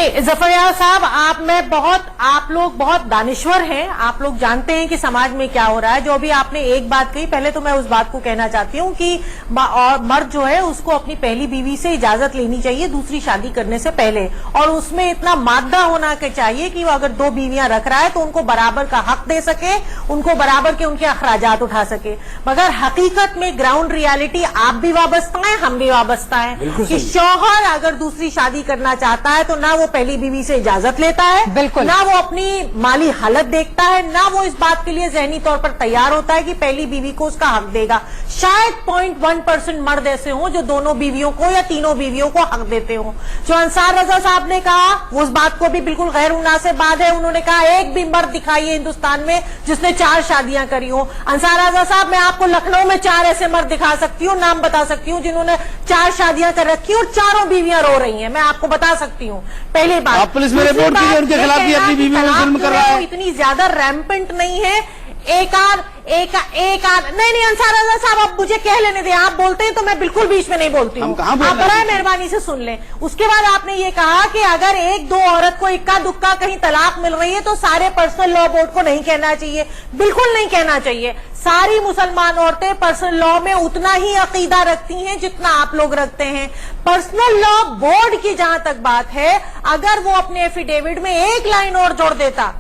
जफरयाब साहब, आप लोग बहुत दानिश्वर हैं। आप लोग जानते हैं कि समाज में क्या हो रहा है। जो भी आपने एक बात कही, पहले तो मैं उस बात को कहना चाहती हूँ कि मर्द जो है उसको अपनी पहली बीवी से इजाजत लेनी चाहिए दूसरी शादी करने से पहले, और उसमें इतना मादा होना चाहिए कि वो अगर 2 बीवियां रख रहा है तो उनको बराबर का हक दे सके, उनको बराबर के उनके अखराजात उठा सके। मगर हकीकत में ग्राउंड रियलिटी आप भी वाबस्ता है, हम भी वाबस्ता है कि शौहर अगर दूसरी शादी करना चाहता है तो ना वो पहली बीवी से इजाजत लेता है, बिल्कुल, ना वो अपनी माली हालत देखता है, ना वो इस बात के लिए जहनी तौर पर तैयार होता है कि पहली बीवी को उसका हक देगा। शायद 0.1% मर्द ऐसे हों जो दोनों बीवियों को या तीनों बीवियों को हक देते हों। जो अंसार रजा साहब ने कहा, उस बात को भी बिल्कुल गैर मुनासिब बात है। उन्होंने कहा एक भी मर्द दिखाइए हिंदुस्तान में जिसने 4 शादियां करी हो। अंसार रजा साहब, मैं आपको लखनऊ में 4 ऐसे मर्द दिखा सकती हूँ, नाम बता सकती हूँ जिन्होंने 4 शादियां कर रखी और चारों बीवियां रो रही हैं। मैं आपको बता सकती हूँ। पहली बात, आप पुलिस में रिपोर्ट कीजिए, उनके खिलाफ भी अपनी बीवी को जुल्म कर रहा है। इतनी ज्यादा रैम्पेंट नहीं है। एक आध नहीं अंसार रजा साहब, आप मुझे कह लेने दें। आप बोलते हैं तो मैं बिल्कुल बीच में नहीं बोलती हूँ। आप बड़ा मेहरबानी से सुन लें। उसके बाद आपने ये कहा कि अगर 1-2 औरत को इक्का दुक्का कहीं तलाक मिल रही है तो सारे पर्सनल लॉ बोर्ड को नहीं कहना चाहिए। बिल्कुल नहीं कहना चाहिए। सारी मुसलमान औरतें पर्सनल लॉ में उतना ही अकीदा रखती हैं जितना आप लोग रखते हैं। पर्सनल लॉ बोर्ड की जहां तक बात है, अगर वो अपने एफिडेविट में 1 लाइन और जोड़ देता,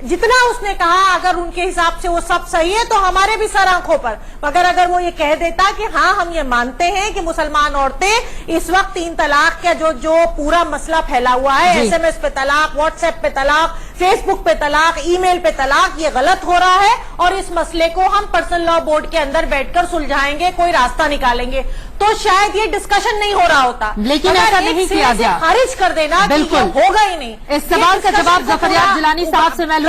जितना उसने कहा, अगर उनके हिसाब से वो सब सही है तो हमारे भी सर आंखों पर, मगर अगर वो ये कह देता कि हाँ हम ये मानते हैं कि मुसलमान औरतें इस वक्त 3 तलाक का जो पूरा मसला फैला हुआ है, SMS पे तलाक, व्हाट्सएप पे तलाक, फेसबुक पे तलाक, ईमेल पे तलाक, ये गलत हो रहा है और इस मसले को हम पर्सनल लॉ बोर्ड के अंदर बैठकर सुलझाएंगे, कोई रास्ता निकालेंगे, तो शायद ये डिस्कशन नहीं हो रहा होता। लेकिन ऐसा नहीं किया गया। खारिज कर देना, बिल्कुल होगा ही नहीं। इस सवाल का जवाब जफरयाब जिलानी साहब से मैं लूंगी।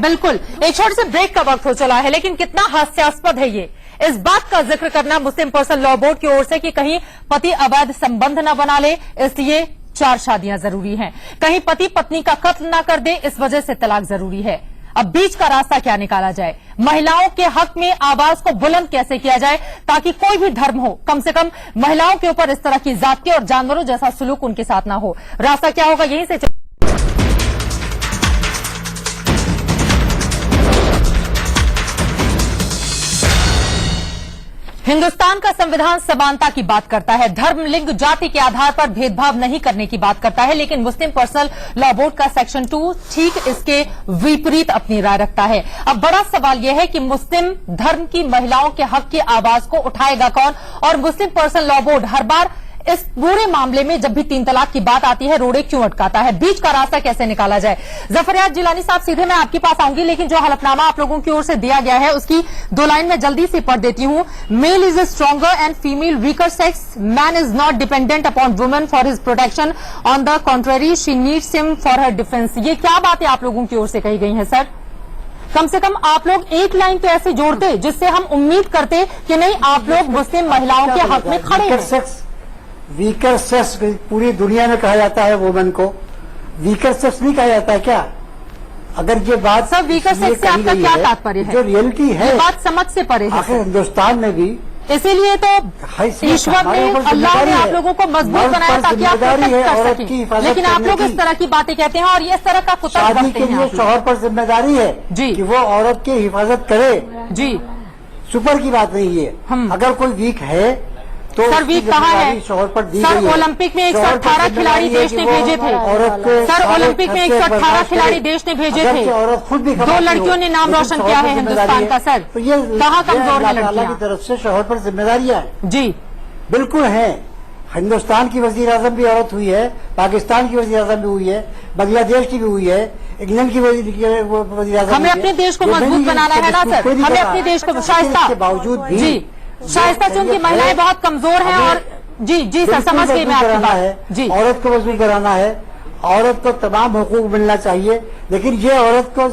बिल्कुल, एक छोटे से ब्रेक का वक्त हो चला है, लेकिन कितना हास्यास्पद है ये, इस बात का जिक्र करना मुस्लिम पर्सनल लॉ बोर्ड की ओर से कि कहीं पति अवैध संबंध न बना ले, इसलिए 4 शादियां जरूरी हैं। कहीं पति पत्नी का कत्ल न कर दे, इस वजह से तलाक जरूरी है। अब बीच का रास्ता क्या निकाला जाए? महिलाओं के हक में आवाज को बुलंद कैसे किया जाए ताकि कोई भी धर्म हो, कम से कम महिलाओं के ऊपर इस तरह की जाति और जानवरों जैसा सुलूक उनके साथ ना हो। रास्ता क्या होगा, यहीं से हिंदुस्तान का संविधान समानता की बात करता है, धर्म, लिंग, जाति के आधार पर भेदभाव नहीं करने की बात करता है, लेकिन मुस्लिम पर्सनल लॉ बोर्ड का सेक्शन 2 ठीक इसके विपरीत अपनी राय रखता है। अब बड़ा सवाल यह है कि मुस्लिम धर्म की महिलाओं के हक की आवाज को उठाएगा कौन, और मुस्लिम पर्सनल लॉ बोर्ड हर बार इस पूरे मामले में जब भी 3 तलाक की बात आती है रोड़े क्यों अटकाता है? बीच का रास्ता कैसे निकाला जाए? जफरयाब जिलानी साहब, सीधे मैं आपके पास आऊंगी, लेकिन जो हलफनामा आप लोगों की ओर से दिया गया है उसकी 2 लाइन में जल्दी से पढ़ देती हूं। Male is a stronger and female weaker sex, man is not dependent upon women for his protection, on the contrary she needs him for her defence. ये क्या बातें आप लोगों की ओर से कही गई है सर? कम से कम आप लोग एक लाइन तो ऐसे जोड़ते जिससे हम उम्मीद करते कि नहीं आप लोग मुस्लिम महिलाओं के हक में खड़े हैं। वीकर सेक्स पूरी दुनिया में कहा जाता है वुमेन को, वीकर सेक्स नहीं कहा जाता है क्या? अगर ये बात सर, weaker इसलिए sex से कही आपका गई क्या है, तात्पर्य है? जो रियलिटी है, ये बात समझ से परे है आखिर सर। हिंदुस्तान में भी इसीलिए तो हैसियत ईश्वर हमारे ने, ऊपर अल्लाह जिम्मेदारी ने आप है। लोगों को मजबूत मर्द बनाया पर ताकि आप जिम्मेदारी प्रोटेक्ट है कर औरत सकें। की हिफाजत लेकिन आप करने लोग इस की। तरह की बातें कहते हैं और ये इस तरह का कुतर्क शादी बनते के हैं लिए आप। शौहर पर जिम्मेदारी है जी। कि वो औरत की हिफाजत करे। जी सुपर की बात नहीं है। अगर कोई वीक है तो सर, उसकी वीक कहाँ है? जिम्मेदारी शौहर पर दी सर, गई है। ओलंपिक में शौहर पर 118 खिलाड़ी जिम्मेदारी है देश कि ने वो भेजे थे। औरत के सर, सारे ओलंपिक में खर्चे 118 बर्दाश्त खिलाड़ी करे। देश ने भेजे अगर थे। कि औरत खुद भी दो कमाती हो, लड़कियों ने नाम लेकिन रोशन शौहर किया पर है जिम्मेदारी हिंदुस्तान का सर। तो ये कहाँ कमजोर है अल्लाह लड़कियां? की तरफ से शौहर पर जिम्मेदारियां हैं। जी, बिल्कुल है। हिंदुस्तान की वजीर आजम भी औरत हुई है, पाकिस्तान की वजीर आजम भी हुई है, बांग्लादेश की भी हुई है, इंग्लैंड की वजीर आजम। हमें अपने देश को मजबूत बनाना है ना सर, हमें अपने देश को शाइस्ता। के बावजूद भी जी, शाइस्ता से उनकी महिलाएं बहुत कमजोर हैं और जी जी सर, समझ गई मैं आपकी बात। जी, औरत को मजबूत कराना है, औरत को तमाम हुकूक मिलना चाहिए, लेकिन ये औरत को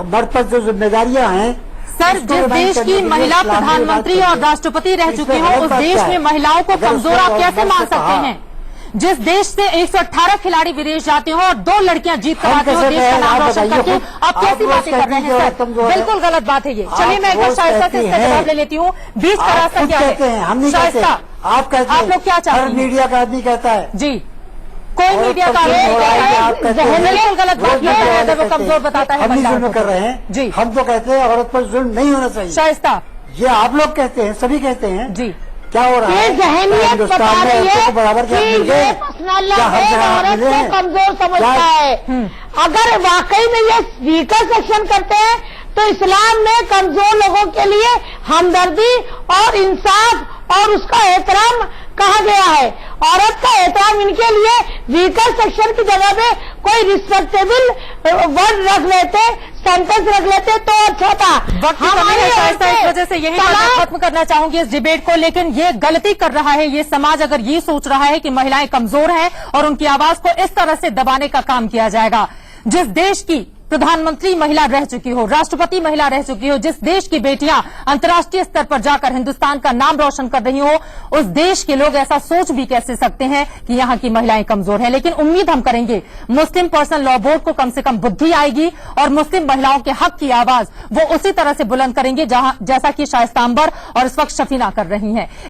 मर्द पर जो जिम्मेदारियां हैं सर, जिस देश की महिला प्रधानमंत्री और राष्ट्रपति रह चुकी हो उस देश में महिलाओं को कमजोर आप कैसे मान सकते हैं? जिस देश से 118 खिलाड़ी विदेश जाते हो और 2 लड़कियां जीत कर आती हो देश का नाम रोशन करके, आप कैसी बातें कर रहे हैं सर? बिल्कुल गलत बात है ये। चलिए मैं एक बार शाइस्ता से इसका जवाब ले लेती हूँ। बीच का रास्ता क्या है? हम नहीं कहते, शाइस्ता, आप कहते हैं। आप लोग क्या चाहते हर हैं? मीडिया का आदमी कहता है। जी, कोई मीडिया का बिल्कुल गलत बात कर रहा है अगर वो कमजोर बताता है हम नहीं महिलाओं जुल्म को। कर रहे हैं जी, हम तो कहते हैं औरत पर जुल्म नहीं होना चाहिए। शाइस्ता ये आप लोग कहते हैं, सभी कहते हैं। जी, क्या हो रहा ये है? जहनियत बता हिंदुस्तान में रही औरतों है को बराबर क्या कि मिल गए? ये पर्सनल लॉ क्या हर जगह औरत मिले को हैं? कमजोर समझता है। अगर वाकई में ये वीकर सेक्शन करते हैं तो इस्लाम में कमजोर लोगों के लिए हमदर्दी और इंसाफ और उसका एहतराम कहा गया है। औरत का एहतराम इनके लिए वीकर सेक्शन की जगह पे कोई रिस्पेक्टेबल वर्ड रख लेते, सेंटेंस रख लेते तो अच्छा था। वक्त की कमी है शाइस्ता, इस वजह से यही मैं खत्म करना चाहूंगी इस डिबेट को। लेकिन ये गलती कर रहा है ये समाज अगर ये सोच रहा है कि महिलाएं कमजोर हैं और उनकी आवाज को इस तरह से दबाने का काम किया जाएगा। जिस देश की प्रधानमंत्री महिला रह चुकी हो, राष्ट्रपति महिला रह चुकी हो, जिस देश की बेटियां अंतर्राष्ट्रीय स्तर पर जाकर हिंदुस्तान का नाम रोशन कर रही हो, उस देश के लोग ऐसा सोच भी कैसे सकते हैं कि यहां की महिलाएं कमजोर हैं? लेकिन उम्मीद हम करेंगे मुस्लिम पर्सनल लॉ बोर्ड को कम से कम बुद्धि आएगी और मुस्लिम महिलाओं के हक की आवाज वो उसी तरह से बुलंद करेंगे जैसा कि शाइस्ता अंबर और इस वक्त शफीना कर रही हैं।